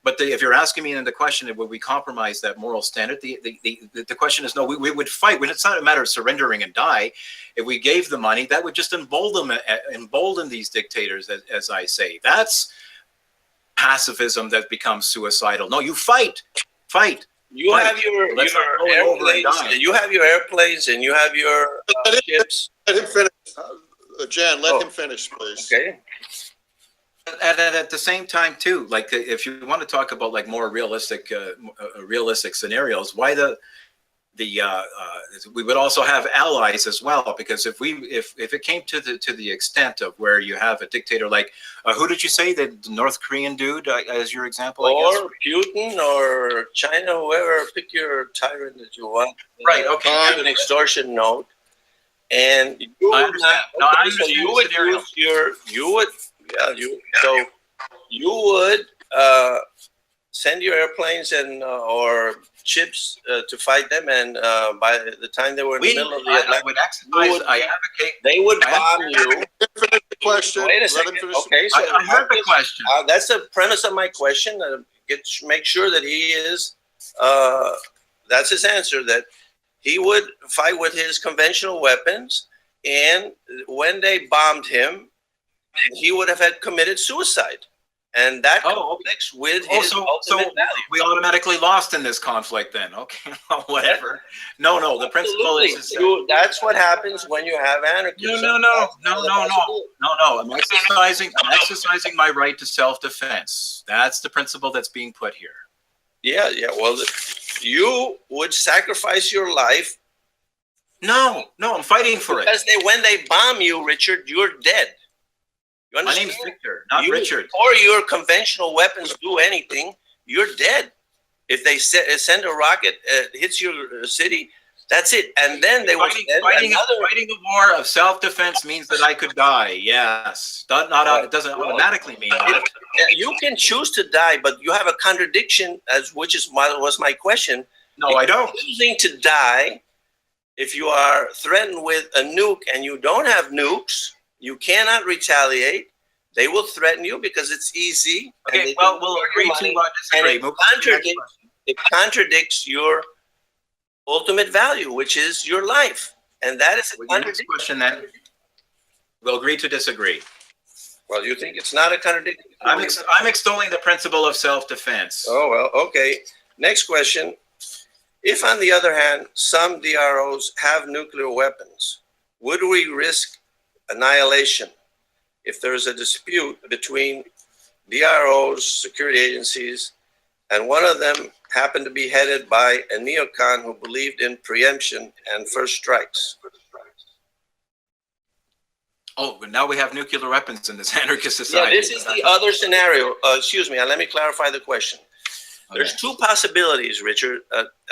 But if you're asking me in the question, would we compromise that moral standard? The question is no. We would fight. It's not a matter of surrendering and die. If we gave the money, that would just embolden these dictators, as I say. That's pacifism that becomes suicidal. No, you fight. Fight. You have your airplanes. You have your airplanes, and you have your ships. Let him finish. Jan, let him finish, please. Okay. At the same time, too, like if you want to talk about like more realistic scenarios, why we would also have allies as well, because if it came to the extent of where you have a dictator like who did you say, the North Korean dude as your example, or Putin or China, whoever, pick your tyrant that you want, right? Okay, have an extortion note, and you would not. No, I understand. So you would use you would send your airplanes and or ships to fight them, and by the time they were in the middle of the Atlantic, they would bomb you. Question. Wait a second. Okay, so I heard the question. That's the premise of my question. Make sure that he is. That's his answer. That he would fight with his conventional weapons, and when they bombed him, he would have had committed suicide. And that conflicts with his ultimate value. We automatically lost in this conflict then. Okay, whatever. No, the principle is... That's what happens when you have anarchism. No. I'm exercising my right to self-defense. That's the principle that's being put here. Yeah, yeah. Well, you would sacrifice your life. No, I'm fighting for it. Because when they bomb you, Richard, you're dead. You My understand? name's Victor, not Richard. Before your conventional weapons do anything, you're dead. If they send a rocket, hits your city, that's it. And then they will send fighting a war of self-defense means that I could die. Yes, it doesn't automatically mean that. You can choose to die, but you have a contradiction, was my question. No, I don't. Choosing to die, if you are threatened with a nuke and you don't have nukes, you cannot retaliate. They will threaten you because it's easy. Okay, well, we'll agree to disagree. It contradicts your ultimate value, which is your life. And that is a contradiction. Question then. We'll agree to disagree. Well, you think it's not a contradiction? I'm extolling the principle of self-defense. Oh, well, okay. Next question. If, on the other hand, some DROs have nuclear weapons, would we risk annihilation if there is a dispute between DROs, security agencies, and one of them happened to be headed by a neocon who believed in preemption and first strikes? Oh, but now we have nuclear weapons in this anarchist society. Yeah, this is the other scenario. Excuse me, let me clarify the question. Okay. There's two possibilities, Richard.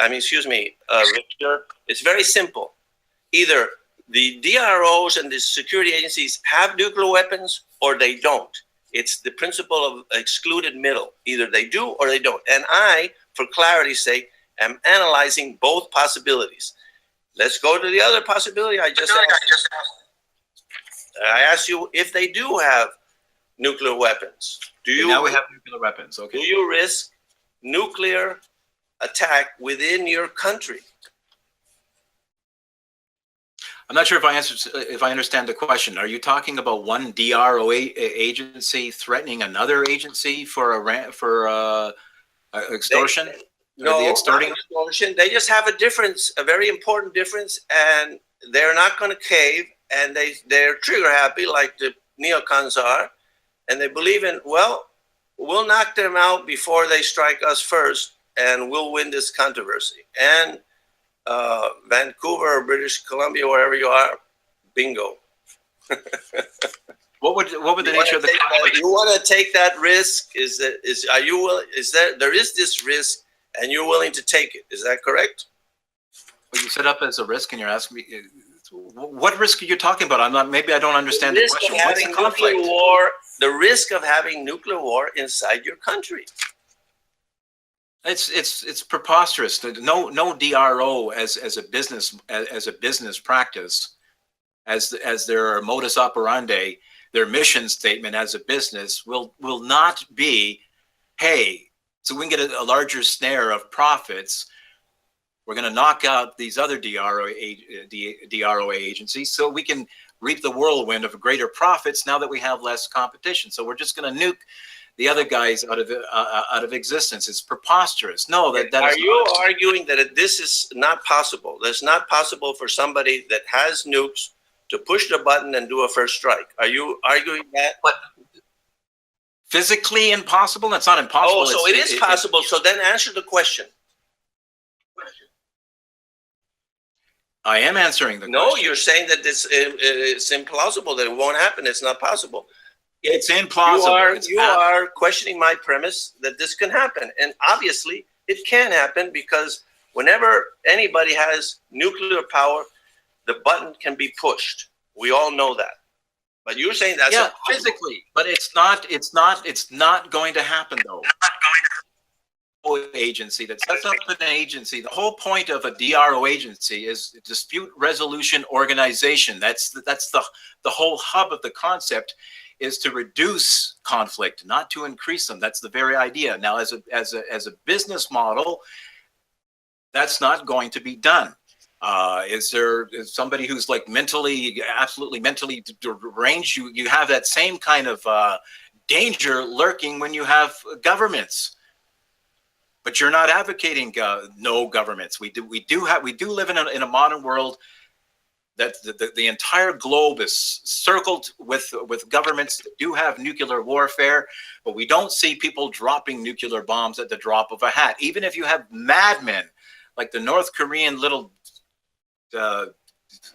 Richard. It's very simple. Either the DROs and the security agencies have nuclear weapons or they don't. It's the principle of excluded middle. Either they do or they don't. And I, for clarity's sake, am analyzing both possibilities. Let's go to the other possibility I just asked. I asked you if they do have nuclear weapons. Now we have nuclear weapons. Okay. Do you risk nuclear attack within your country? I'm not sure if I understand the question. Are you talking about one DRO agency threatening another agency for extortion? No, extorting extortion. They just have a difference, a very important difference, and they're not going to cave. And they're trigger happy like the neocons are, and they believe in, well, we'll knock them out before they strike us first, and we'll win this controversy. And Vancouver or British Columbia, wherever you are, bingo. What would the nature of the conflict? You want to take that risk? There is this risk, and you're willing to take it? Is that correct? Well, you set up as a risk, and you're asking me. What risk are you talking about? Maybe I don't understand the question. What's the conflict? The risk of having nuclear war inside your country. It's preposterous. No DRO as a business practice, as their modus operandi, their mission statement as a business will not be, hey, so we can get a larger snare of profits. We're going to knock out these other DROA agencies so we can reap the whirlwind of greater profits now that we have less competition. So we're just going to nuke the other guys out of existence. It's preposterous. No, are you arguing that this is not possible? That's not possible for somebody that has nukes to push the button and do a first strike. Are you arguing that? But physically impossible? That's not impossible. Oh, so it is possible. So then answer the question. I am answering the question. No, you're saying that it's implausible, that it won't happen. It's not possible. It's implausible. You are questioning my premise that this can happen. And obviously, it can happen because whenever anybody has nuclear power, the button can be pushed. We all know that. But you're saying that's physically, but it's not going to happen though. Agency that sets up an agency. The whole point of a DRO agency is a dispute resolution organization. That's the whole hub of the concept, is to reduce conflict, not to increase them. That's the very idea. Now, as a business model, that's not going to be done. Is somebody who's like absolutely mentally deranged? You have that same kind of danger lurking when you have governments. But you're not advocating no governments. We do live in a modern world that the entire globe is circled with governments that do have nuclear warfare, but we don't see people dropping nuclear bombs at the drop of a hat. Even if you have madmen like the North Korean little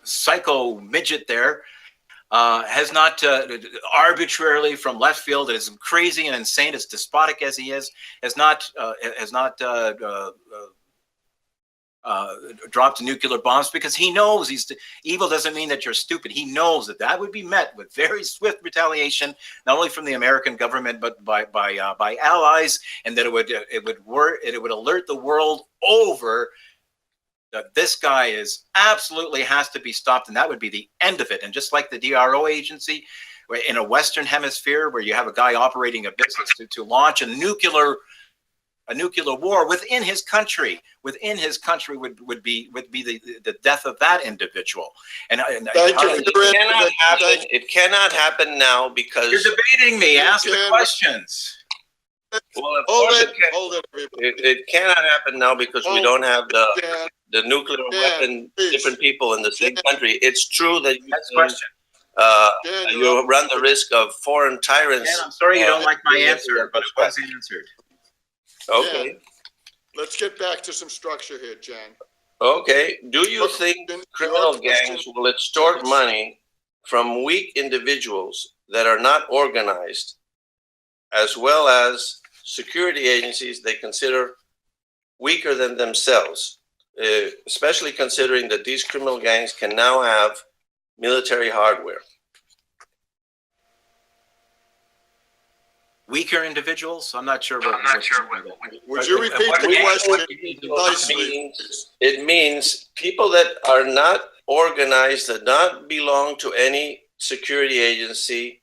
psycho midget there, has not arbitrarily from left field, as crazy and insane, as despotic as he is, has not dropped nuclear bombs, because he knows evil doesn't mean that you're stupid. He knows that would be met with very swift retaliation, not only from the American government but by allies, and that it would alert the world over that this guy absolutely has to be stopped, and that would be the end of it. And just like the DRO agency in a Western hemisphere, where you have a guy operating a business to launch a nuclear war within his country would be the death of that individual. It cannot happen now because you're debating me. Ask the questions. Well, it cannot happen now because we don't have the nuclear weapon, different people in the same country. It's true that you run the risk of foreign tyrants. Dan, I'm sorry you don't like my answer, but it was answered. Okay. Jan, let's get back to some structure here, Jan. Okay. Do you think criminal gangs will extort money from weak individuals that are not organized, as well as security agencies they consider weaker than themselves, especially considering that these criminal gangs can now have military hardware? Weaker individuals? I'm not sure. Would you repeat the question? It means people that are not organized, that not belong to any security agency,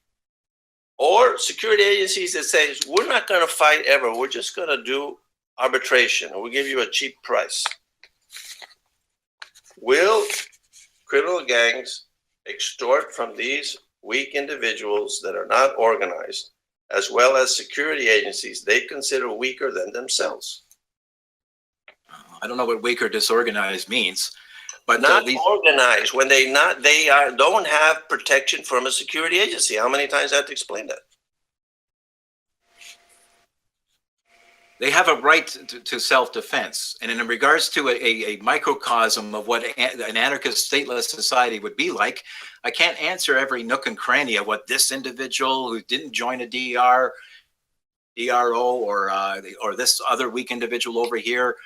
or security agencies that say, we're not going to fight ever. We're just going to do arbitration, and we'll give you a cheap price. Will criminal gangs extort from these weak individuals that are not organized, as well as security agencies they consider weaker than themselves? I don't know what weak or disorganized means, but not organized when don't have protection from a security agency. How many times I have to explain that? They have a right to self-defense. And in regards to a microcosm of what an anarchist stateless society would be like, I can't answer every nook and cranny of what this individual who didn't join a DRO or this other weak individual over here,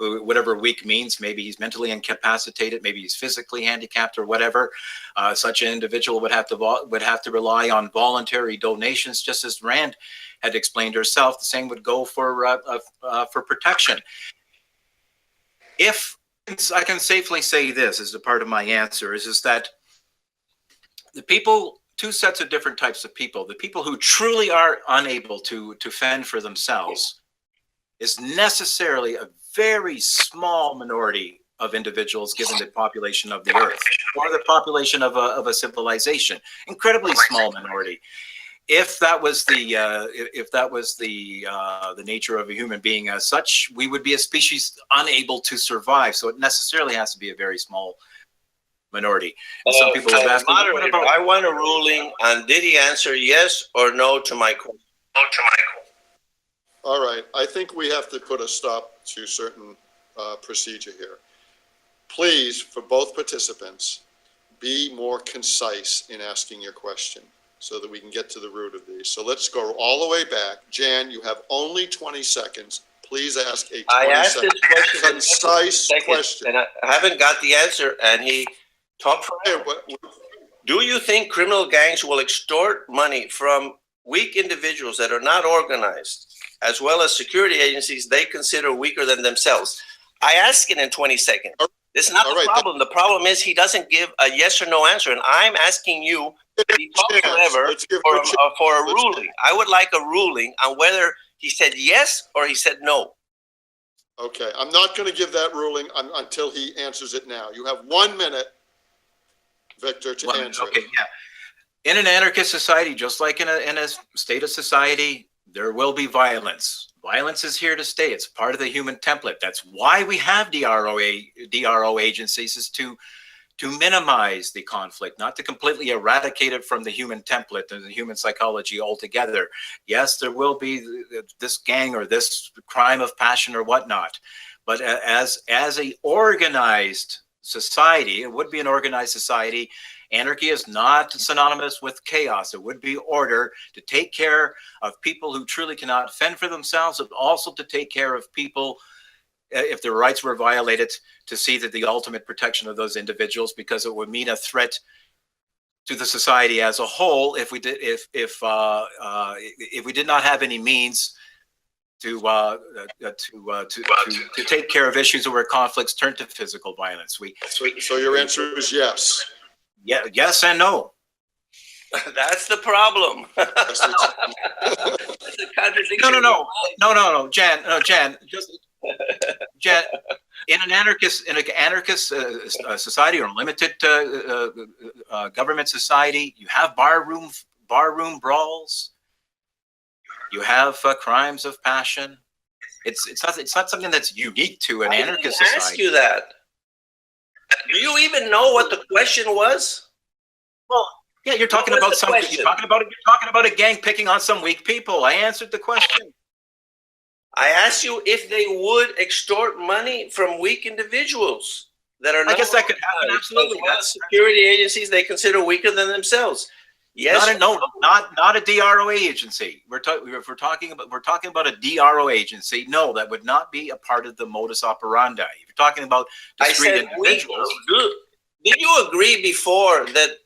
who, whatever weak means, maybe he's mentally incapacitated, maybe he's physically handicapped or whatever. Such an individual would have to rely on voluntary donations, just as Rand had explained herself. The same would go for protection. If I can safely say this as a part of my answer is that the people, two sets of different types of people, the people who truly are unable to fend for themselves is necessarily a very small minority of individuals given the population of the earth or the population of a civilization, incredibly small minority. If that was the nature of a human being as such, we would be a species unable to survive. So it necessarily has to be a very small minority. And some people have asked, what about? I want a ruling on did he answer yes or no to my question. All right, I think we have to put a stop to certain procedure here. Please, for both participants, be more concise in asking your question so that we can get to the root of these. So let's go all the way back. Jan, you have only 20 seconds. Please ask a 20-second concise question. And I haven't got the answer, and he talked forever. Do you think criminal gangs will extort money from weak individuals that are not organized, as well as security agencies they consider weaker than themselves? I ask it in 20 seconds. This is not the problem. The problem is he doesn't give a yes or no answer, and I'm asking you, he talked forever for a ruling. I would like a ruling on whether he said yes or he said no. Okay, I'm not going to give that ruling until he answers it now. You have 1 minute, Victor, to answer it. Yeah. In an anarchist society, just like in a state of society, there will be violence. Violence is here to stay. It's part of the human template. That's why we have DRO agencies, is to to minimize the conflict, not to completely eradicate it from the human template and the human psychology altogether. Yes, there will be this gang or this crime of passion or whatnot, but as a organized society, it would be an organized society. Anarchy is not synonymous with chaos. It would be order to take care of people who truly cannot fend for themselves, but also to take care of people, if their rights were violated, to see that the ultimate protection of those individuals, because it would mean a threat to the society as a whole if we did if we did not have any means to take care of issues where conflicts turn to physical violence. So your answer is yes. Yeah, yes and no. That's the problem. That's a contradiction. No, Jan, Jan, in an anarchist society or a limited government society, you have barroom brawls. You have crimes of passion. It's not something that's unique to an anarchist society. I ask you that. Do you even know what the question was? Well, yeah, you're talking about something. You're talking about a gang picking on some weak people. I answered the question. I asked you if they would extort money from weak individuals that are not. I guess that could happen. Absolutely. That's security agencies they consider weaker than themselves. Yes. Not a DRO agency. We're talking about a DRO agency. No, that would not be a part of the modus operandi. If you're talking about discrete individuals. Did you agree before that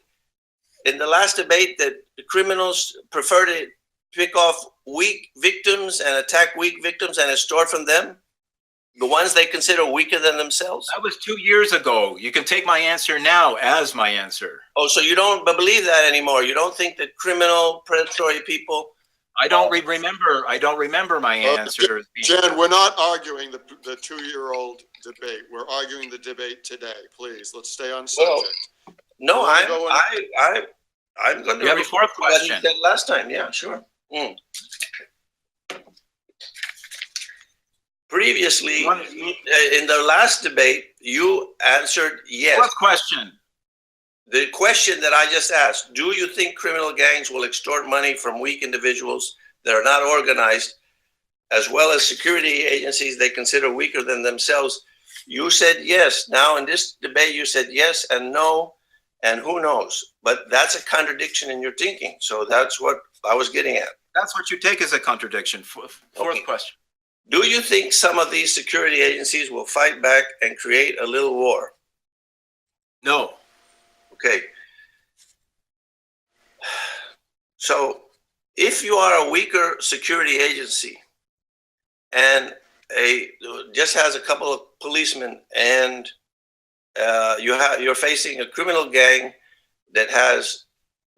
in the last debate that the criminals prefer to pick off weak victims and attack weak victims and extort from them? The ones they consider weaker than themselves? That was 2 years ago. You can take my answer now as my answer. Oh, so you don't believe that anymore? You don't think that criminal, predatory people? I don't remember my answer. Jan, we're not arguing the 2-year-old debate. We're arguing the debate today. Please, let's stay on subject. Well, no, I'm going to. You have a fourth question. What you said last time. Yeah, sure. Previously, in the last debate, you answered yes. What question? The question that I just asked, do you think criminal gangs will extort money from weak individuals that are not organized, as well as security agencies they consider weaker than themselves? You said yes. Now in this debate, you said yes and no, and who knows? But that's a contradiction in your thinking. So that's what I was getting at. That's what you take as a contradiction. Fourth question. Do you think some of these security agencies will fight back and create a little war? No. Okay. So if you are a weaker security agency and just has a couple of policemen and you're facing a criminal gang that has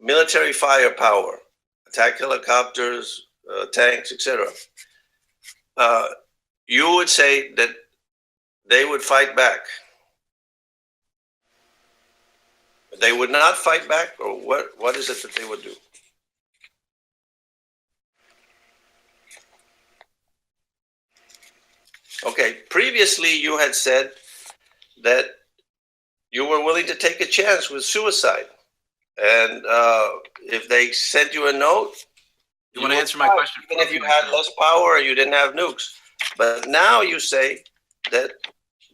military firepower, attack helicopters, tanks, etc., you would say that they would fight back. They would not fight back, or what is it that they would do? Okay, previously you had said that you were willing to take a chance with suicide. And if they sent you a note, you want to answer my question? Even if you had less power or you didn't have nukes. But now you say that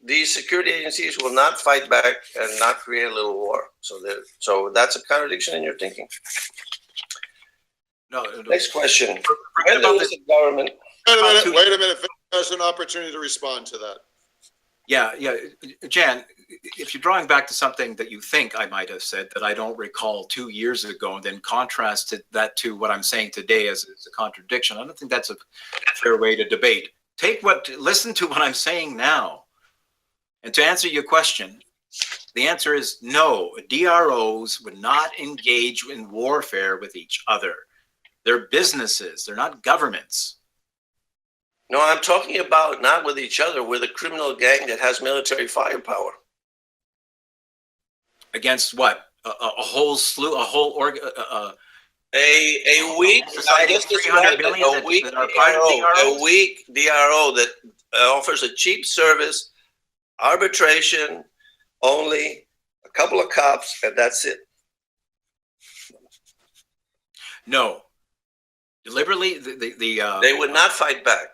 these security agencies will not fight back and not create a little war. So that's a contradiction in your thinking. No. Next question. Wait a minute. Wait a minute. There's an opportunity to respond to that. Yeah. Jan, if you're drawing back to something that you think I might have said that I don't recall 2 years ago, and then contrast that to what I'm saying today as a contradiction, I don't think that's a fair way to debate. Listen to what I'm saying now. And to answer your question, the answer is no. DROs would not engage in warfare with each other. They're businesses. They're not governments. No, I'm talking about not with each other, with a criminal gang that has military firepower. Against what? A whole slew, a weak, I just described a weak DRO that offers a cheap service, arbitration only, A couple of cops, and that's it. No. Deliberately, They would not fight back.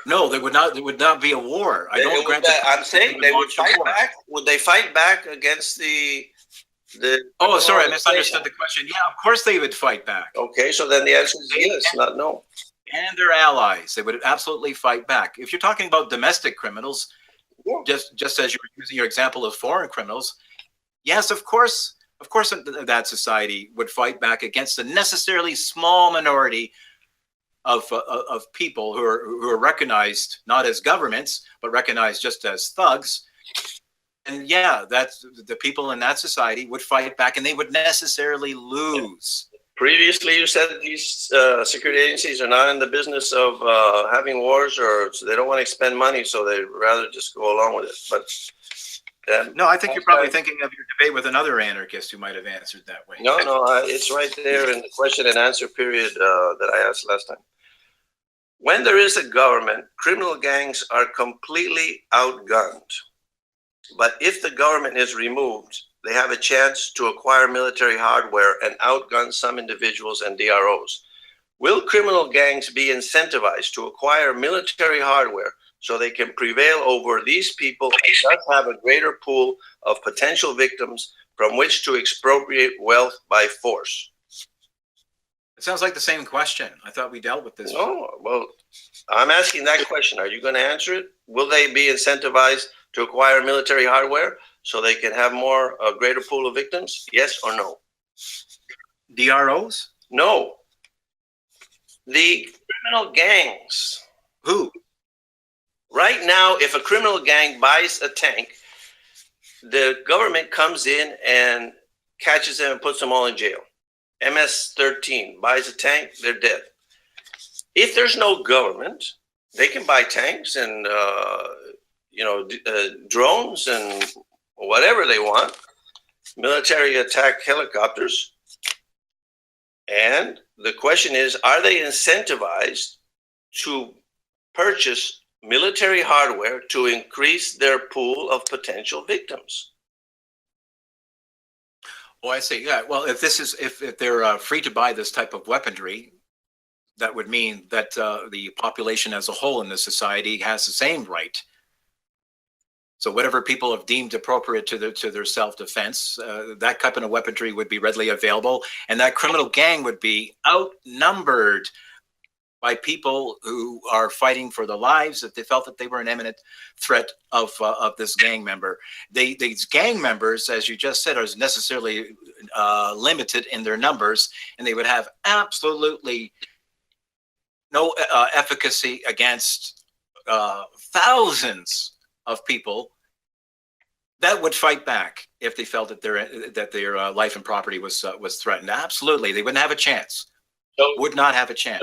No, there would not. There would not be a war. I don't grant. I'm saying they would fight war. back. Would they fight back against the? Oh, sorry, I misunderstood the question. Yeah, of course they would fight back. Okay, so then the answer is yes, not no. And their allies, they would absolutely fight back. If you're talking about domestic criminals, Yeah. just as you were using your example of foreign criminals, yes, of course, that society would fight back against a necessarily small minority of people who are recognized not as governments but recognized just as thugs. And yeah, that's the people in that society would fight back, and they would necessarily lose. Previously, you said that these security agencies are not in the business of having wars, or so they don't want to expend money, so they'd rather just go along with it. But no, I think you're probably thinking of your debate with another anarchist who might have answered that way. no, it's right there in the question and answer period that I asked last time. When there is a government, criminal gangs are completely outgunned. But if the government is removed, they have a chance to acquire military hardware and outgun some individuals and DROs. Will criminal gangs be incentivized to acquire military hardware so they can prevail over these people and thus have a greater pool of potential victims from which to expropriate wealth by force? It sounds like the same question. I thought we dealt with this. No, well, I'm asking that question. Are you going to answer it? Will they be incentivized to acquire military hardware so they can have a greater pool of victims? Yes or no? DROs? No. The criminal gangs. Who? Right now, if a criminal gang buys a tank, the government comes in and catches them and puts them all in jail. MS-13 buys a tank, they're dead. If there's no government, they can buy tanks and drones and whatever they want, military attack helicopters. And the question is, are they incentivized to purchase military hardware to increase their pool of potential victims? Oh, I see. Yeah. Well, if they're free to buy this type of weaponry, that would mean that the population as a whole in the society has the same right. So whatever people have deemed appropriate to their self-defense, that type of weaponry would be readily available, and that criminal gang would be outnumbered by people who are fighting for their lives if they felt that they were an imminent threat of this gang member. These gang members, as you just said, are necessarily limited in their numbers, and they would have absolutely no efficacy against thousands of people that would fight back if they felt that their life and property was threatened. Absolutely, they wouldn't have a chance. Would not have a chance.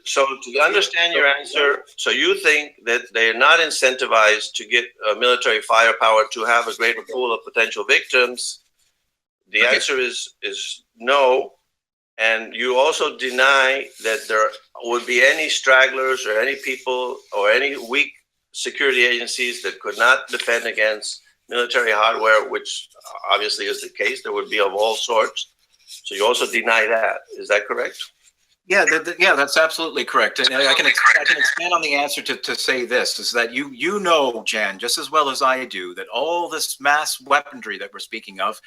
So to understand your answer, so you think that they are not incentivized to get military firepower to have a greater pool of potential victims. The answer is no. And you also deny that there would be any stragglers or any people or any weak security agencies that could not defend against military hardware, which obviously is the case. There would be of all sorts. So you also deny that. Is that correct? Yeah, that's absolutely correct. And I can expand on the answer to say this, is that you know, Jan, just as well as I do, that all this mass weaponry that we're speaking of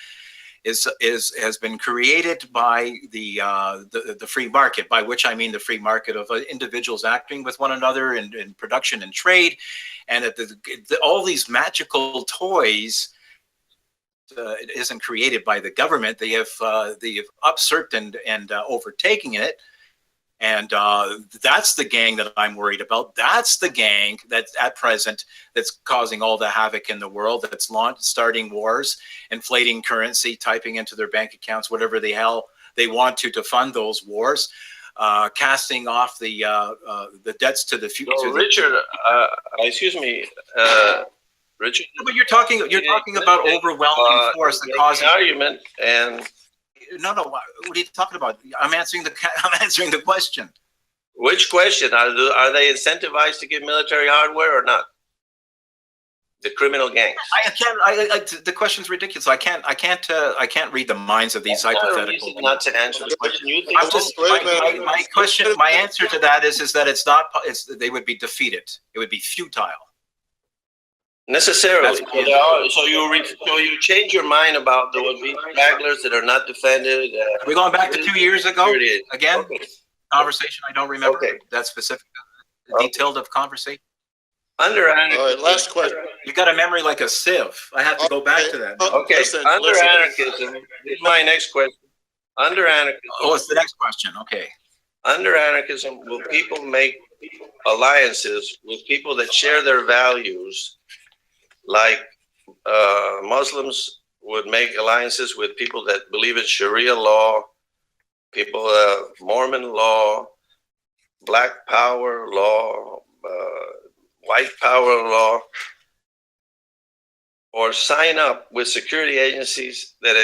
has been created by the free market, by which I mean the free market of individuals acting with one another in production and trade, and that all these magical toys it isn't created by the government. They have usurped and overtaken it. And that's the gang that I'm worried about. That's the gang that's at present that's causing all the havoc in the world, that's starting wars, inflating currency, typing into their bank accounts whatever the hell they want to fund those wars, casting off the debts to the future. So Richard, excuse me, Richard. But you're talking about overwhelming force that causes argument and. No. What are you talking about? I'm answering the question. Which question? Are they incentivized to get military hardware or not? the criminal gangs. I can't. The question's ridiculous. I can't read the minds of these hypothetical. Not to answer the question. You think I'm just my question. My answer to that is that it's not. They would be defeated. It would be futile. Necessarily. So you change your mind about there will be stragglers that are not defended. We're going back to 2 years ago again. Okay. Conversation I don't remember Okay. that specific, detailed of conversation. Under All right, last question. You got a memory like a sieve. I have to go back to that. Okay. Listen. Anarchism. This is my next question. Under anarchism. Oh, it's the next question. Okay. Under anarchism, will people make alliances with people that share their values, like Muslims would make alliances with people that believe in Sharia law, people, Mormon law, Black Power law, White Power law, or sign up with security agencies that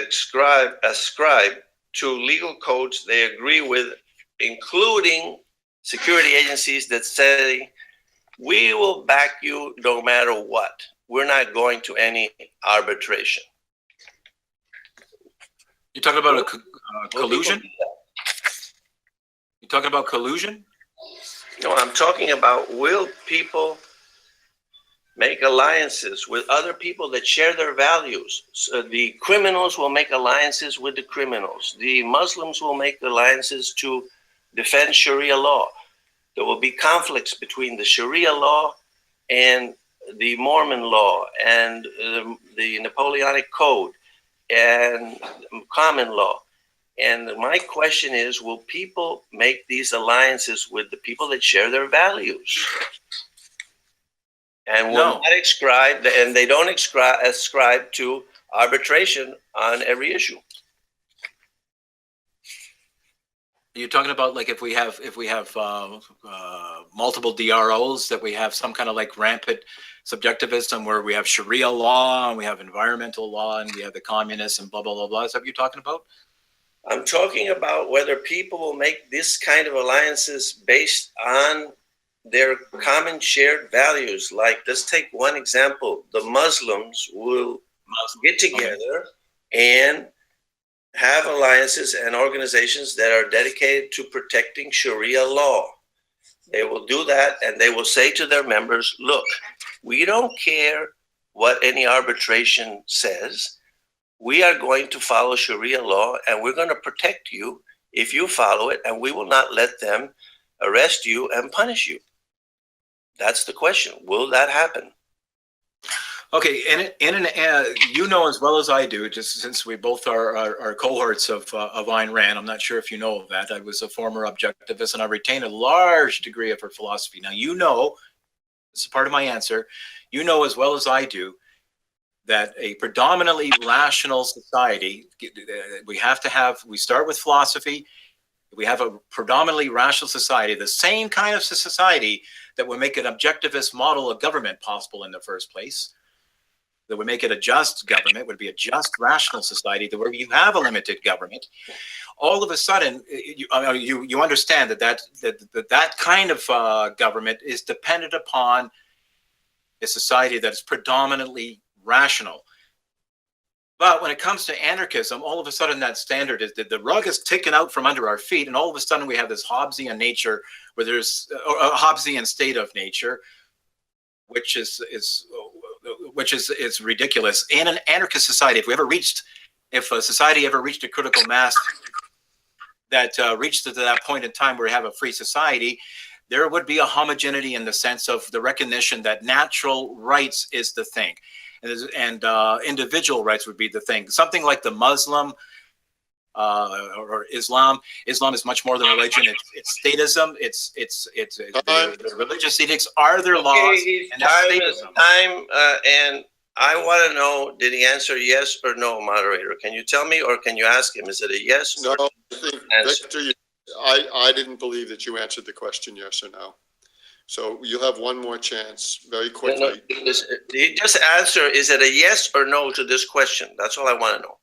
ascribe to legal codes they agree with, including security agencies that say, we will back you no matter what. We're not going to any arbitration. You're talking about a collusion? You're talking about collusion? No, I'm talking about, will people make alliances with other people that share their values? So the criminals will make alliances with the criminals. The Muslims will make alliances to defend Sharia law. There will be conflicts between the Sharia law and the Mormon law and the Napoleonic Code and common law. And my question is, will people make these alliances with the people that share their values? And will not ascribe, and they don't ascribe to arbitration on every issue. You're talking about like if we have multiple DROs, that we have some kind of like rampant subjectivism where we have Sharia law and we have environmental law and we have the communists and blah blah blah blah. Is that what you're talking about? I'm talking about whether people will make this kind of alliances based on their common shared values. Like, let's take one example. The Muslims will get together and have alliances and organizations that are dedicated to protecting Sharia law. They will do that, and they will say to their members, look, we don't care what any arbitration says. We are going to follow Sharia law, and we're going to protect you if you follow it, and we will not let them arrest you and punish you. That's the question. Will that happen? Okay, you know as well as I do, just since we both are cohorts of Ayn Rand. I'm not sure if you know of that. I was a former objectivist, and I retained a large degree of her philosophy. Now, you know, this is part of my answer, you know as well as I do that a predominantly rational society, we start with philosophy, we have a predominantly rational society, the same kind of society that would make an objectivist model of government possible in the first place, that would make it a just government, would be a just rational society where you have a limited government. All of a sudden, you understand that kind of government is dependent upon a society that is predominantly rational. But when it comes to anarchism, all of a sudden that standard is that the rug is taken out from under our feet, and all of a sudden we have this Hobbesian nature, where there's a Hobbesian state of nature, which is ridiculous. In an anarchist society, if a society ever reached a critical mass that reached to that point in time where we have a free society, there would be a homogeneity in the sense of the recognition that natural rights is the thing. And individual rights would be the thing. Something like the Muslim or Islam. Islam is much more than religion. It's statism. It's the religious edicts are their laws. And time, and I want to know, did he answer yes or no, moderator? Can you tell me, or can you ask him? Is it a yes? No, I think, Victor, I didn't believe that you answered the question yes or no. So you have one more chance, very quickly. Just answer, is it a yes or no to this question? That's all I want to know.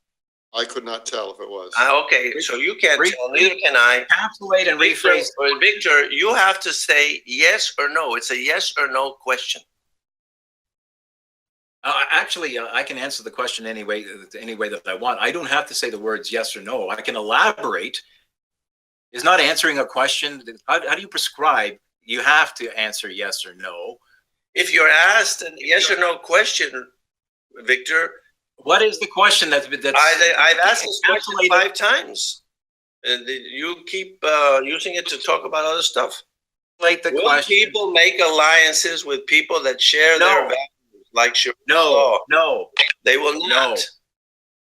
I could not tell if it was. Okay, so you can't tell, neither can I. Encapsulate and rephrase. Victor, you have to say yes or no. It's a yes or no question. Actually, I can answer the question any way that I want. I don't have to say the words yes or no. I can elaborate. Is not answering a question. How do you prescribe? You have to answer yes or no. If you're asked a yes or no question, Victor, what is the question that's I've asked this question 5 times, and you keep using it to talk about other stuff. Like the Will question. people make alliances with people that share their values? Like no, they will not. No.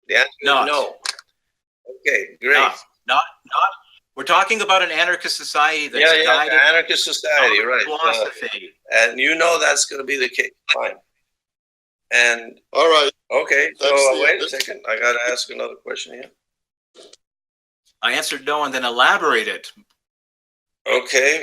The answer is no. Okay, great. Not. We're talking about an anarchist society that's guided anarchist society, right? Philosophy, and you know that's going to be the case. Fine. And all right. Okay. So wait a second. I got to ask another question here. I answered no and then elaborated. Okay,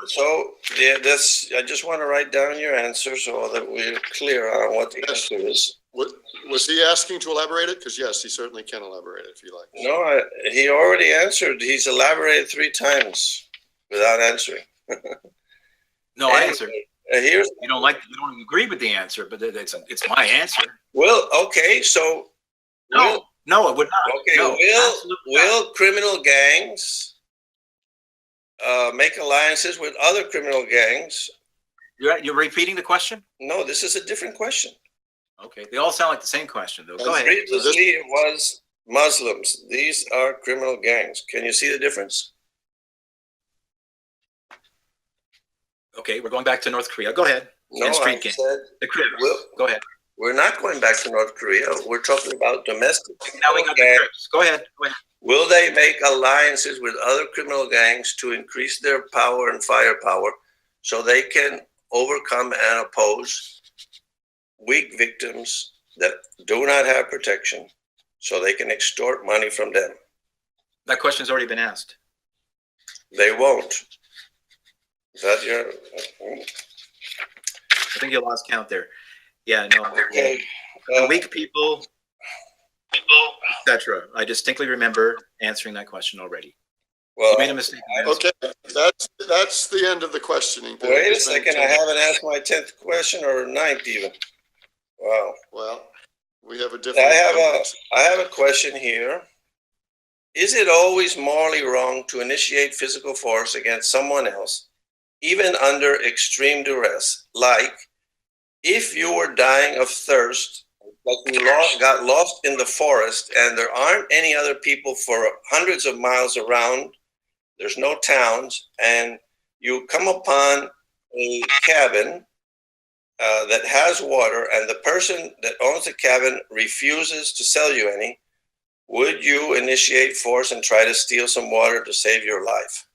so yeah, I just want to write down your answer so that we're clear on what the answer is. Was he asking to elaborate it? Because yes, he certainly can elaborate it if you like. No, he already answered. He's elaborated 3 times without answering. No, I answered. You don't agree with the answer, but it's my answer. Well, okay, so no, it would not. Okay, no, will criminal gangs make alliances with other criminal gangs? You're repeating the question? No, this is a different question. Okay, they all sound like the same question, though. Go ahead. Previously, it was Muslims. These are criminal gangs. Can you see the difference? Okay, we're going back to North Korea. Go ahead. No, street gang. The Crips. Go ahead. We're not going back to North Korea. We're talking about domestic. Now we got the Crips. Go ahead. Will they make alliances with other criminal gangs to increase their power and firepower so they can overcome and oppose weak victims that do not have protection so they can extort money from them? That question's already been asked. They won't. Is that your... I think you lost count there. Yeah, no. Okay. Weak people, etc. I distinctly remember answering that question already. Well, you made a mistake. Okay, that's the end of the questioning. Wait a second, I haven't asked my 10th question or 9th even. Wow. Well, we have a different... I have a question here. Is it always morally wrong to initiate physical force against someone else, even under extreme duress? Like, if you were dying of thirst, like you got lost in the forest and there aren't any other people for hundreds of miles around, there's no towns, and you come upon a cabin that has water and the person that owns the cabin refuses to sell you any, would you initiate force and try to steal some water to save your life?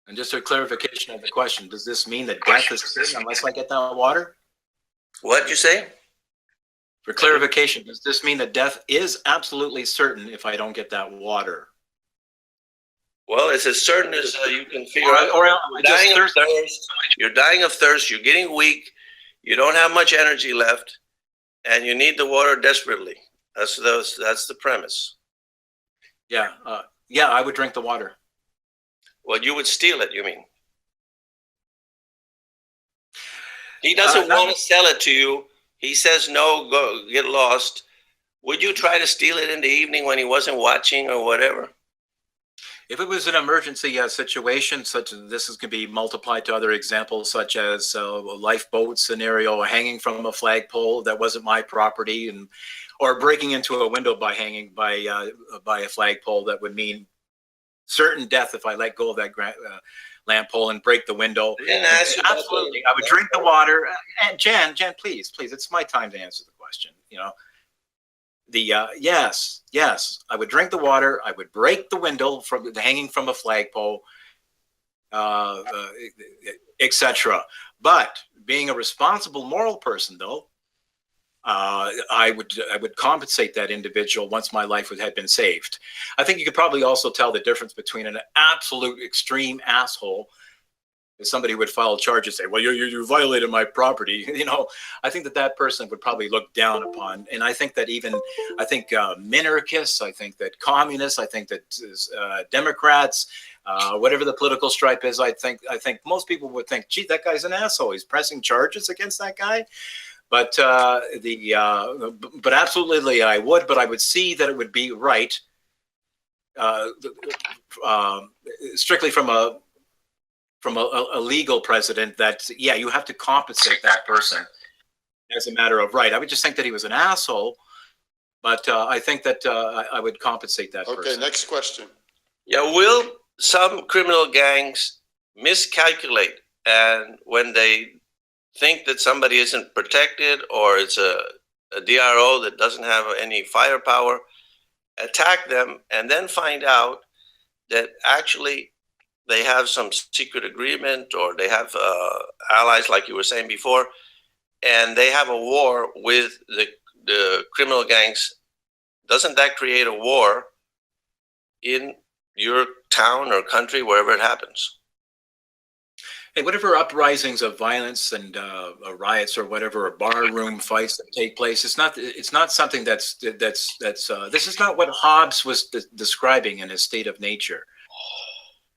And just a clarification of the question, does this mean that death is certain unless I get that water? What'd you say? For clarification, does this mean that death is absolutely certain if I don't get that water? Well, it's as certain as you can figure out. You're dying of thirst, you're getting weak, you don't have much energy left, and you need the water desperately. That's the premise. Yeah, I would drink the water. Well, you would steal it, you mean? He doesn't want to sell it to you. He says, no, go get lost. Would you try to steal it in the evening when he wasn't watching or whatever? If it was an emergency situation, such as this can be multiplied to other examples, such as a lifeboat scenario, hanging from a flagpole that wasn't my property, or breaking into a window by hanging by a flagpole, that would mean certain death if I let go of that lamp pole and break the window. Absolutely, I would drink the water. And Jan, please, it's my time to answer the question. Yes, I would drink the water. I would break the window from hanging from a flagpole, etc. But being a responsible moral person, though, I would compensate that individual once my life had been saved. I think you could probably also tell the difference between an absolute extreme asshole, somebody who would file charges, say, well, you violated my property. I think that person would probably look down upon. And I think that minarchists, I think that communists, I think that Democrats, Whatever the political stripe is, I think most people would think, gee, that guy's an asshole. He's pressing charges against that guy. But but absolutely, I would. But I would see that it would be right, strictly from a legal precedent, that yeah, you have to compensate that person as a matter of right. I would just think that he was an asshole, but I think that I would compensate that person. Okay, next question. Yeah, will some criminal gangs miscalculate, and when they think that somebody isn't protected, or it's a DRO that doesn't have any firepower, attack them and then find out that actually they have some secret agreement, or they have allies, like you were saying before, and they have a war with the criminal gangs? Doesn't that create a war in your town or country, wherever it happens? Hey, whatever uprisings of violence and riots or whatever, or barroom fights that take place, it's not something that's this is not what Hobbes was describing in his State of Nature.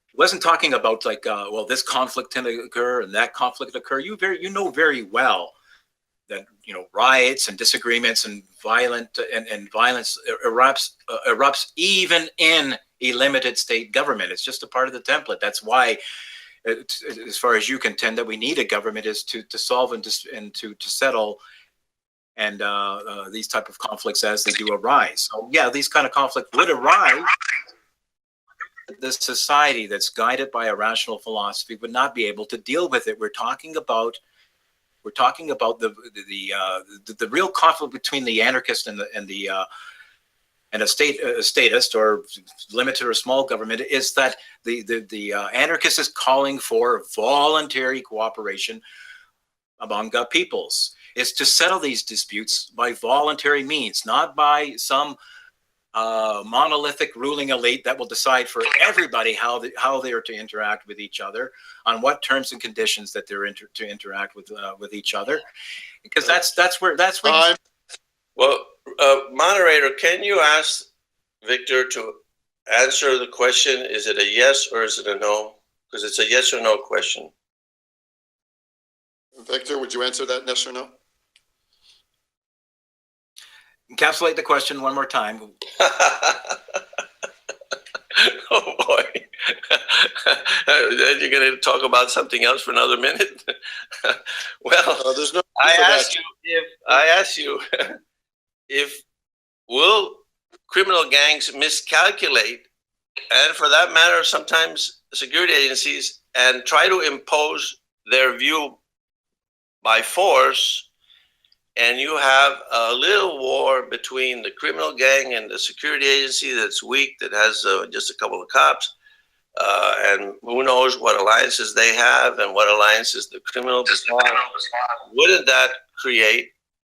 He wasn't talking about like, well, this conflict can occur and that conflict occur. You know very well that, you know, riots and disagreements and violence erupts even in a limited state government. It's just a part of the template. That's why, as far as you contend, that we need a government is to solve and to settle and these type of conflicts as they do arise. So yeah, these kind of conflicts would arise. This society that's guided by a rational philosophy would not be able to deal with it. We're talking about the real conflict between the anarchist and a statist or limited or small government is that the anarchist is calling for voluntary cooperation among peoples. Is to settle these disputes by voluntary means, not by some monolithic ruling elite that will decide for everybody how they are to interact with each other, on what terms and conditions that they're to interact with each other, because that's where. Well, moderator, can you ask Victor to answer the question? Is it a yes or is it a no? Because it's a yes or no question. Victor, would you answer that, yes or no? Encapsulate the question one more time. Oh boy. Then you're going to talk about something else for another minute? Well, there's no. I ask you if will criminal gangs miscalculate, and for that matter, sometimes security agencies, and try to impose their view by force, and you have a little war between the criminal gang and the security agency that's weak, that has just a couple of cops, and who knows what alliances they have and what alliances the criminals have. Wouldn't that create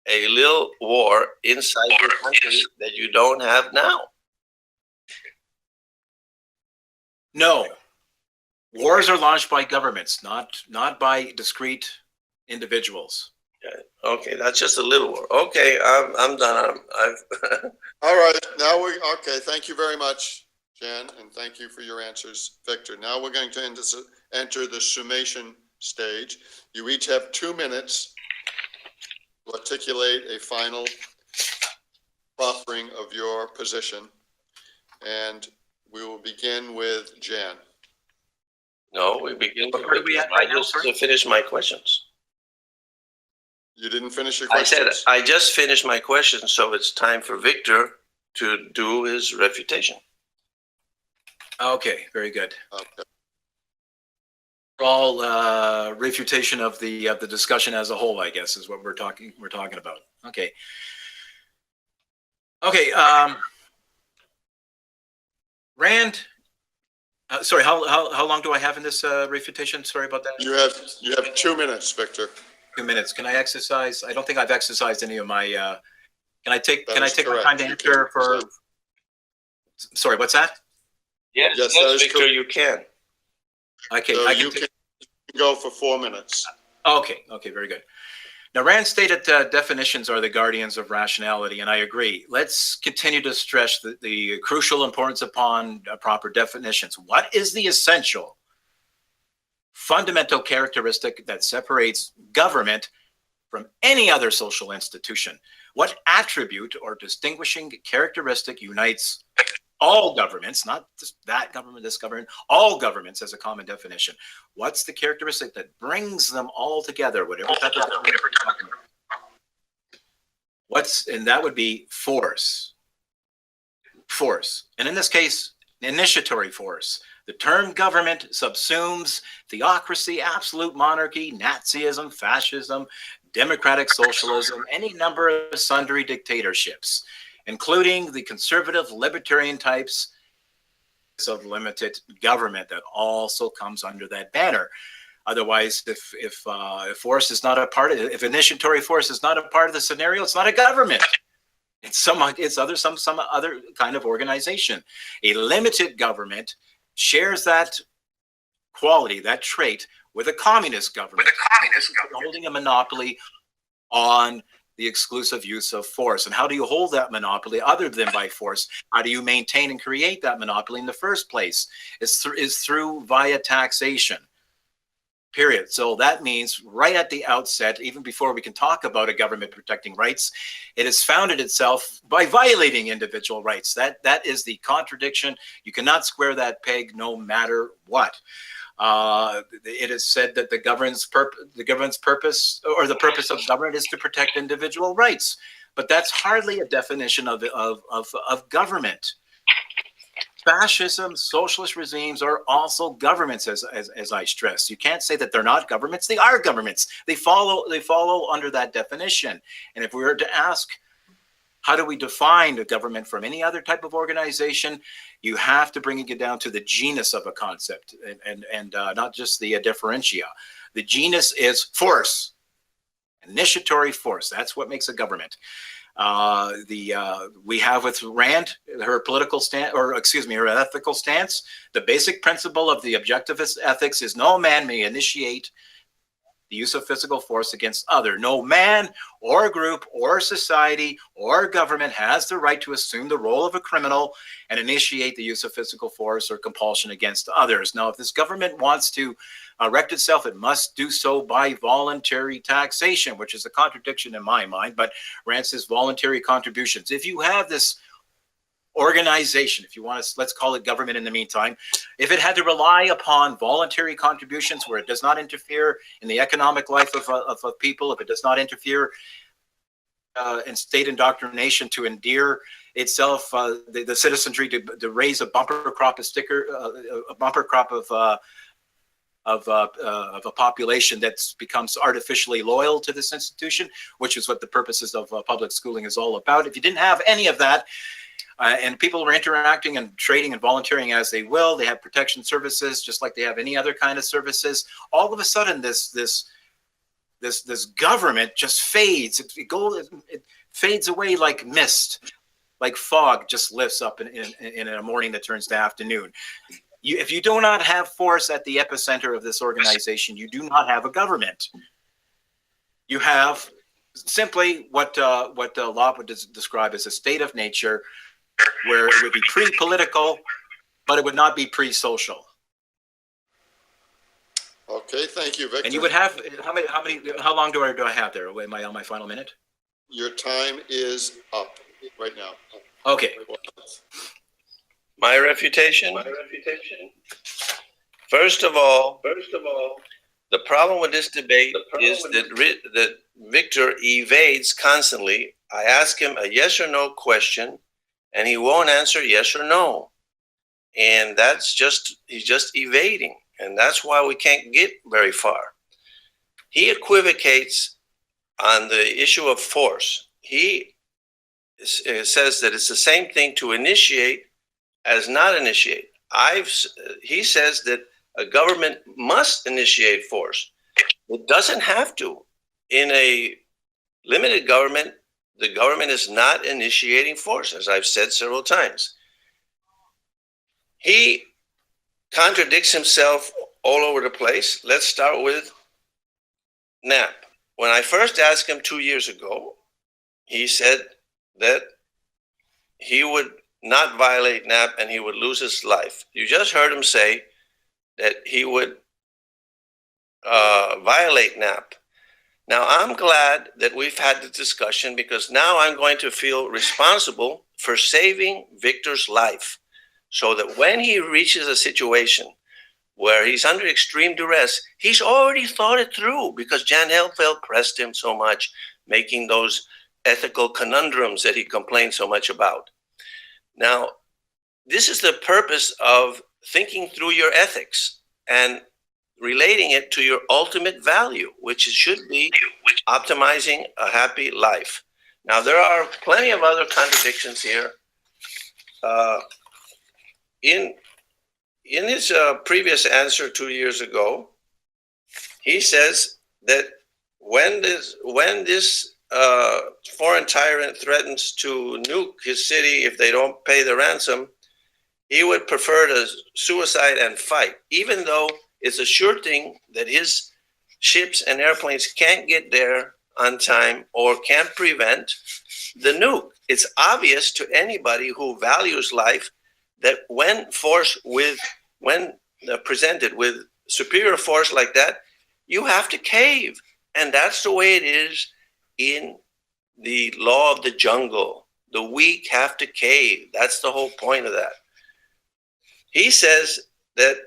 a little war inside your country that you don't have now? No. Wars are launched by governments, not by discrete individuals. Okay, that's just a little war. Okay, I'm done. All right, now okay. Thank you very much, Jan, and thank you for your answers, Victor. Now we're going to enter the summation stage. You each have 2 minutes to articulate a final proffering of your position, and we will begin with Jan. No, we begin. I just finished my questions. You didn't finish your questions? I said I just finished my questions, so it's time for Victor to do his refutation. Okay, very good. Okay. All refutation of the discussion as a whole, I guess, is what we're talking about. Okay. Okay. Rand. Sorry. How long do I have in this refutation? Sorry about that. You have 2 minutes, Victor. 2 minutes. Can I exercise? I don't think I've exercised any of my. Can I take my time to answer for? Sorry, what's that? Yes, Victor, you can. Okay, so you can go for 4 minutes. Okay, very good. Now, Rand stated definitions are the guardians of rationality, and I agree. Let's continue to stress the crucial importance upon proper definitions. What is the essential, fundamental characteristic that separates government from any other social institution? What attribute or distinguishing characteristic unites all governments, not just that government, this government, all governments as a common definition? What's the characteristic that brings them all together, whatever type of government we're talking about? And that would be force. Force. And in this case, initiatory force. The term government subsumes theocracy, absolute monarchy, Nazism, fascism, democratic socialism, any number of sundry dictatorships, including the conservative libertarian types of limited government that also comes under that banner. Otherwise, if force is not a part of it, if initiatory force is not a part of the scenario, it's not a government. It's some other kind of organization. A limited government shares that quality, that trait, with a communist government, holding a monopoly on the exclusive use of force. And how do you hold that monopoly other than by force? How do you maintain and create that monopoly in the first place? Is through via taxation. Period. So that means right at the outset, even before we can talk about a government protecting rights, it has founded itself by violating individual rights. That is the contradiction. You cannot square that peg no matter what. It is said that the government's purpose, or the purpose of government, is to protect individual rights, but that's hardly a definition of government. Fascism, socialist regimes are also governments, as I stress. You can't say that they're not governments. They are governments. They follow under that definition. And if we were to ask, how do we define a government from any other type of organization? You have to bring it down to the genus of a concept, and not just the differentia. The genus is force, initiatory force. That's what makes a government. We have with Rand, her political stance, or excuse me, her ethical stance. The basic principle of the objectivist ethics is no man may initiate the use of physical force against other. No man or group or society or government has the right to assume the role of a criminal and initiate the use of physical force or compulsion against others. Now, if this government wants to erect itself, it must do so by voluntary taxation, which is a contradiction in my mind, but Rand says voluntary contributions. If you have this organization, if you want to, let's call it government in the meantime, if it had to rely upon voluntary contributions where it does not interfere in the economic life of people, if it does not interfere in state indoctrination to endear itself, the citizenry to raise a bumper crop of a population that becomes artificially loyal to this institution, which is what the purposes of public schooling is all about. If you didn't have any of that, and people are interacting and trading and volunteering as they will, they have protection services just like they have any other kind of services. All of a sudden, this government just fades. It fades away like mist, like fog just lifts up in a morning that turns to afternoon. If you do not have force at the epicenter of this organization, you do not have a government. You have simply what Locke would describe as a state of nature, where it would be pre-political, but it would not be pre-social. Okay, thank you, Victor. And you would have how long do I have there? Am I on my final minute? Your time is up right now. Okay. My refutation. First of all, the problem with this debate is that Victor evades constantly. I ask him a yes or no question, and he won't answer yes or no. And he's just evading. And that's why we can't get very far. He equivocates on the issue of force. He says that it's the same thing to initiate as not initiate. He says that a government must initiate force. It doesn't have to. In a limited government, the government is not initiating force, as I've said several times. He contradicts himself all over the place. Let's start with Knapp. when I first asked him 2 years ago, he said that he would not violate NAP and he would lose his life. You just heard him say that he would violate NAP. Now, I'm glad that we've had the discussion because now I'm going to feel responsible for saving Victor's life so that when he reaches a situation where he's under extreme duress, he's already thought it through because Jan Helfeld pressed him so much, making those ethical conundrums that he complained so much about. Now, this is the purpose of thinking through your ethics and relating it to your ultimate value, which should be optimizing a happy life. Now, there are plenty of other contradictions here. In his previous answer 2 years ago, he says that when this foreign tyrant threatens to nuke his city if they don't pay the ransom, he would prefer to suicide and fight, even though it's a sure thing that his ships and airplanes can't get there on time or can't prevent the nuke. It's obvious to anybody who values life that when presented with superior force like that, you have to cave. And that's the way it is in the law of the jungle. The weak have to cave. That's the whole point of that. He says that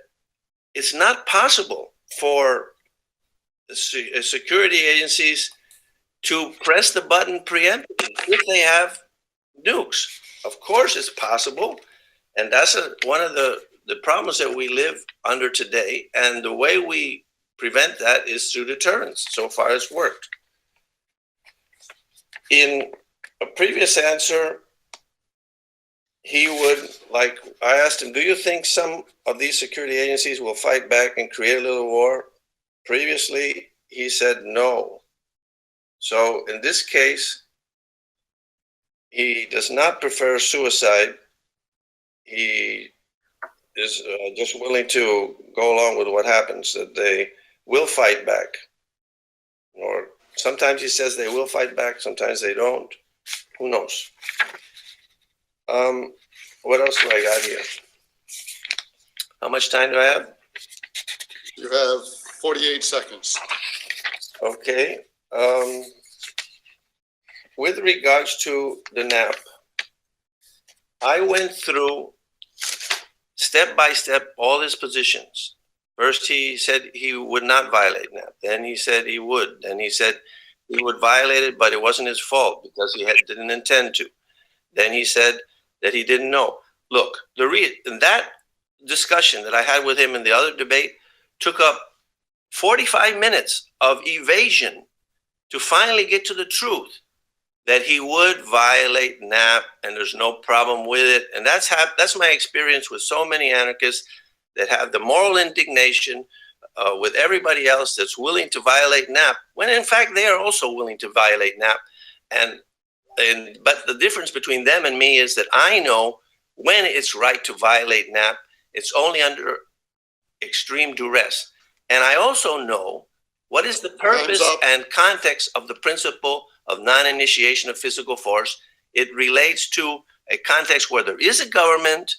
it's not possible for the security agencies to press the button preemptively if they have nukes. Of course it's possible. And that's one of the problems that we live under today. And the way we prevent that is through deterrence. So far it's worked. In a previous answer, he would, like, I asked him, do you think some of these security agencies will fight back and create a little war? Previously, he said no. So in this case, he does not prefer suicide. He is just willing to go along with what happens, that they will fight back. Or sometimes he says they will fight back, sometimes they don't. Who knows? What else do I got here? How much time do I have? You have 48 seconds. Okay. With regards to the NAP, I went through step by step all his positions. First, he said he would not violate NAP. Then he said he would. Then he said he would violate it, but it wasn't his fault because he didn't intend to. Then he said that he didn't know. Look, that discussion that I had with him in the other debate took up 45 minutes of evasion to finally get to the truth that he would violate NAP and there's no problem with it. And that's my experience with so many anarchists that have the moral indignation with everybody else that's willing to violate NAP, when in fact they are also willing to violate NAP. But the difference between them and me is that I know when it's right to violate NAP, it's only under extreme duress. And I also know what is the purpose and context of the principle of non-initiation of physical force. It relates to a context where there is a government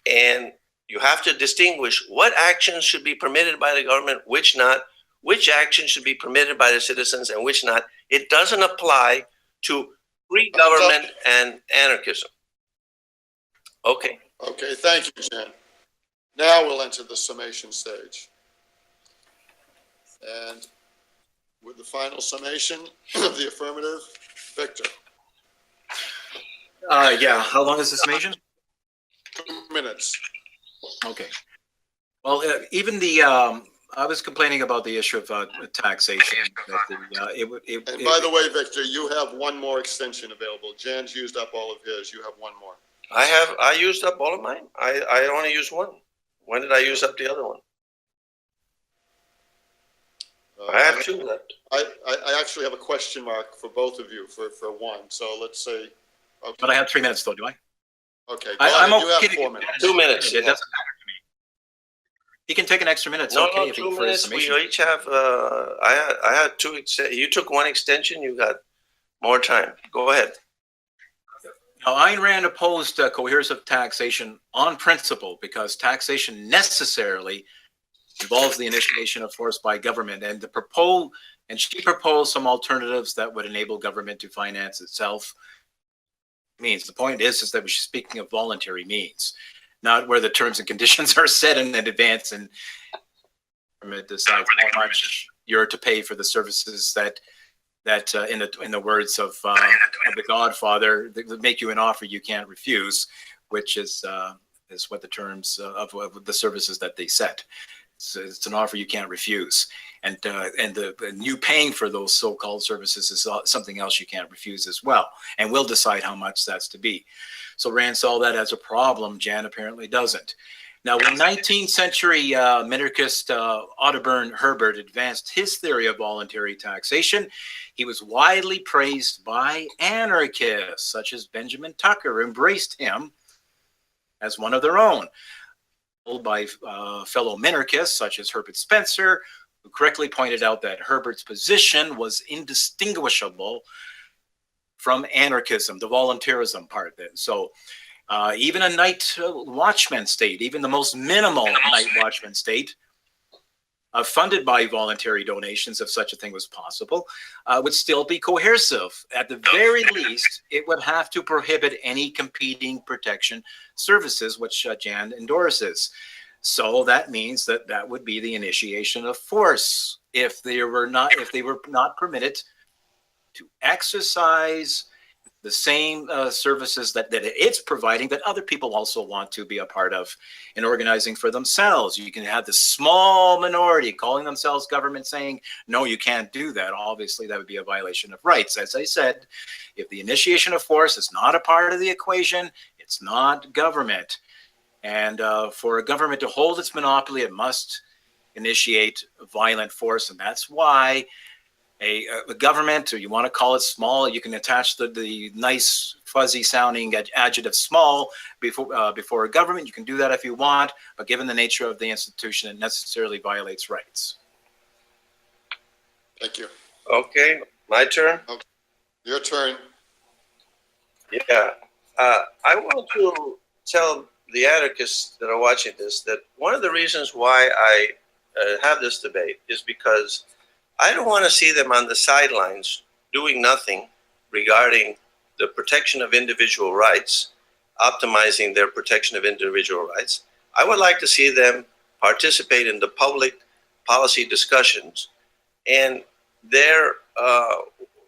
and you have to distinguish what actions should be permitted by the government, which not, which actions should be permitted by the citizens and which not. It doesn't apply to free government and anarchism. Okay. Okay, thank you, Jan. Now we'll enter the summation stage. And with the final summation of the affirmative, Victor. Yeah, how long is the summation? 2 minutes. Okay. Well, even the, I was complaining about the issue of taxation. And by the way, Victor, you have one more extension available. Jan's used up all of his. You have one more. I used up all of mine. I only used one. When did I use up the other one? I have two left. I actually have a question mark for both of you for one. So let's say. Okay. But I have 3 minutes though, do I? Okay. I'm you okay have 4 minutes. 2 minutes. It doesn't matter to me. He can take an extra minute. It's No, okay no, if he 2 for minutes. summation. We each have. I had two. You took one extension. You got more time. Go ahead. Now, Ayn Rand opposed coercive taxation on principle because taxation necessarily involves the initiation of force by government, and she proposed some alternatives that would enable government to finance itself. The point is that we're speaking of voluntary means, not where the terms and conditions are set in advance and government decides how much you're to pay for the services that in the words of the Godfather, that make you an offer you can't refuse, which is what the terms of the services that they set. It's an offer you can't refuse, and you paying for those so-called services is something else you can't refuse as well, and we'll decide how much that's to be. So Rand saw that as a problem. Jan apparently doesn't. Now, when 19th century minarchist Audubon Herbert advanced his theory of voluntary taxation, he was widely praised by anarchists, such as Benjamin Tucker, who embraced him as one of their own. By fellow minarchists such as Herbert Spencer, who correctly pointed out that Herbert's position was indistinguishable from anarchism, the voluntarism part of it. So even a night watchman state, even the most minimal night watchman state, funded by voluntary donations, if such a thing was possible, would still be coercive. At the very least, it would have to prohibit any competing protection services, which Jan endorses. So that means that would be the initiation of force if they were not permitted to exercise the same services that it's providing that other people also want to be a part of in organizing for themselves. You can have this small minority calling themselves government saying, no, you can't do that. Obviously, that would be a violation of rights. As I said, if the initiation of force is not a part of the equation, it's not government. And for a government to hold its monopoly, it must initiate violent force. And that's why a government, or you want to call it small, you can attach the nice fuzzy sounding adjective small before a government. You can do that if you want, but given the nature of the institution, it necessarily violates rights. Thank you. Okay, my turn. Okay. Your turn. Yeah, I want to tell the anarchists that are watching this that one of the reasons why I have this debate is because I don't want to see them on the sidelines doing nothing regarding the protection of individual rights, optimizing their protection of individual rights. I would like to see them participate in the public policy discussions. And their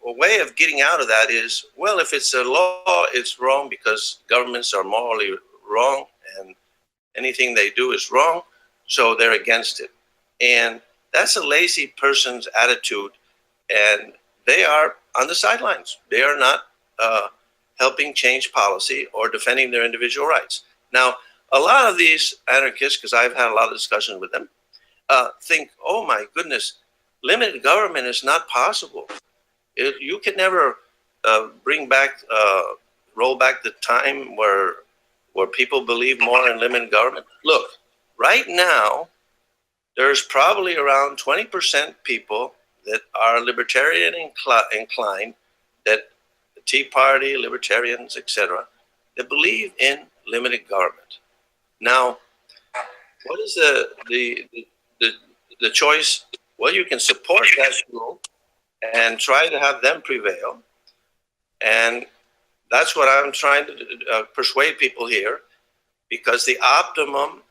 way of getting out of that is, well, if it's a law, it's wrong because governments are morally wrong and anything they do is wrong, so they're against it. And that's a lazy person's attitude, and they are on the sidelines. They are not helping change policy or defending their individual rights. Now, a lot of these anarchists, because I've had a lot of discussions with them, think, oh my goodness, limited government is not possible. You can never roll back the time where people believe more in limited government. Look, right now, there's probably around 20% people that are libertarian inclined, that the Tea Party, libertarians, etc., that believe in limited government. Now, what is the choice? Well, you can support that group and try to have them prevail, and that's what I'm trying to persuade people here, because the optimum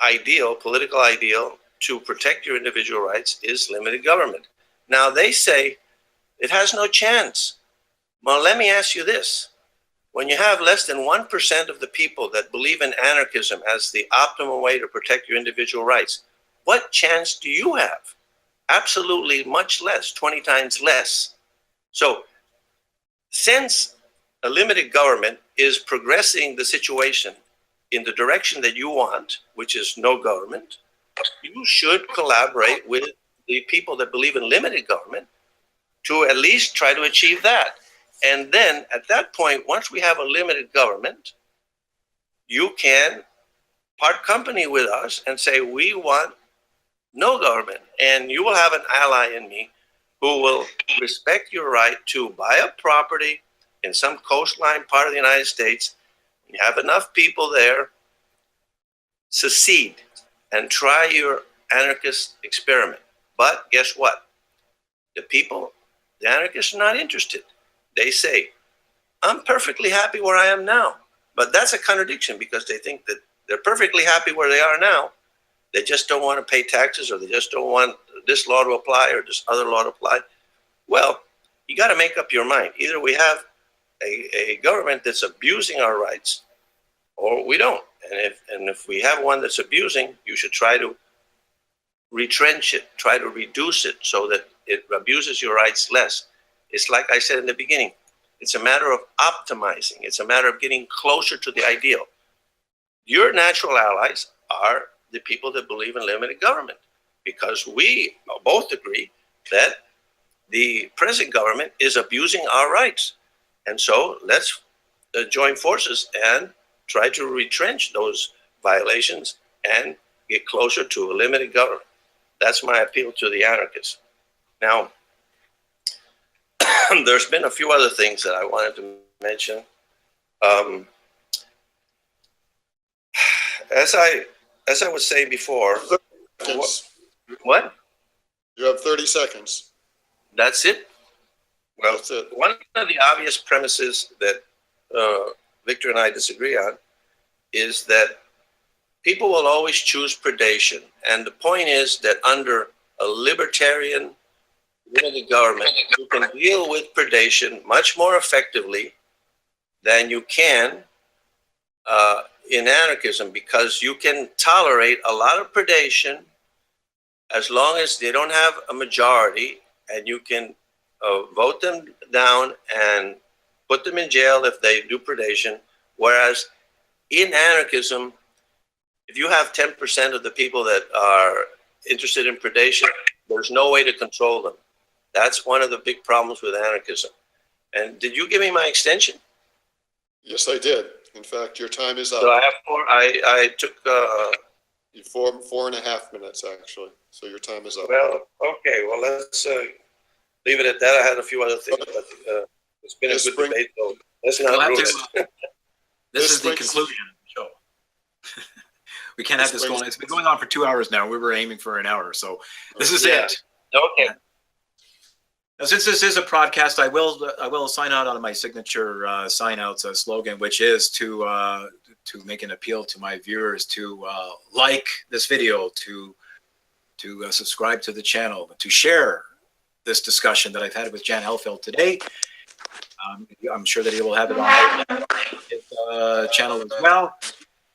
ideal, political ideal, to protect your individual rights is limited government. Now, they say it has no chance. Well, let me ask you this. When you have less than 1% of the people that believe in anarchism as the optimal way to protect your individual rights, what chance do you have? Absolutely much less, 20 times less. So, since a limited government is progressing the situation in the direction that you want, which is no government, you should collaborate with the people that believe in limited government to at least try to achieve that. And then at that point, once we have a limited government, you can part company with us and say, we want no government, and you will have an ally in me who will respect your right to buy a property in some coastline part of the United States. You have enough people there, secede and try your anarchist experiment. But guess what? The people, the anarchists are not interested. They say, I'm perfectly happy where I am now. But that's a contradiction, because they think that they're perfectly happy where they are now. They just don't want to pay taxes, or they just don't want this law to apply or this other law to apply. Well, you got to make up your mind. Either we have a government that's abusing our rights, or we don't. And if we have one that's abusing, you should try to retrench it, try to reduce it so that it abuses your rights less. It's like I said in the beginning, it's a matter of optimizing. It's a matter of getting closer to the ideal. Your natural allies are the people that believe in limited government, because we both agree that the present government is abusing our rights. And so let's join forces and try to retrench those violations and get closer to a limited government. That's my appeal to the anarchists. Now, there's been a few other things that I wanted to mention. As I was saying before, what? You have 30 seconds. That's it? Well, That's it. one of the obvious premises that Victor and I disagree on is that people will always choose predation. And the point is that under a libertarian limited government, you can deal with predation much more effectively than you can in anarchism, because you can tolerate a lot of predation as long as they don't have a majority, and you can vote them down and put them in jail if they do predation. Whereas in anarchism, if you have 10% of the people that are interested in predation, there's no way to control them. That's one of the big problems with anarchism. And did you give me my extension? Yes, I did. In fact, your time is up. So I have four. I took. 4.5 minutes, actually. So your time is up. Well, okay. Well, let's leave it at that. I had a few other things, but it's been a good debate, so let's not ruin it. This is the conclusion of the show. We can't have this going. It's been going on for 2 hours now. We were aiming for an hour, so this is it. Okay. Now, since this is a podcast, I will sign out on my signature sign out slogan, which is to make an appeal to my viewers to like this video, to subscribe to the channel, to share this discussion that I've had with Jan Helfeld today. I'm sure that he will have it on his channel as well.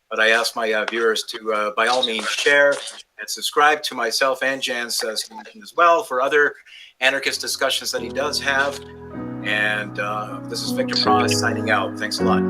But I ask my viewers to, by all means, share and subscribe to myself and Jan's solution as well for other anarchist discussions that he does have. And this is Victor Pross signing out. Thanks a lot.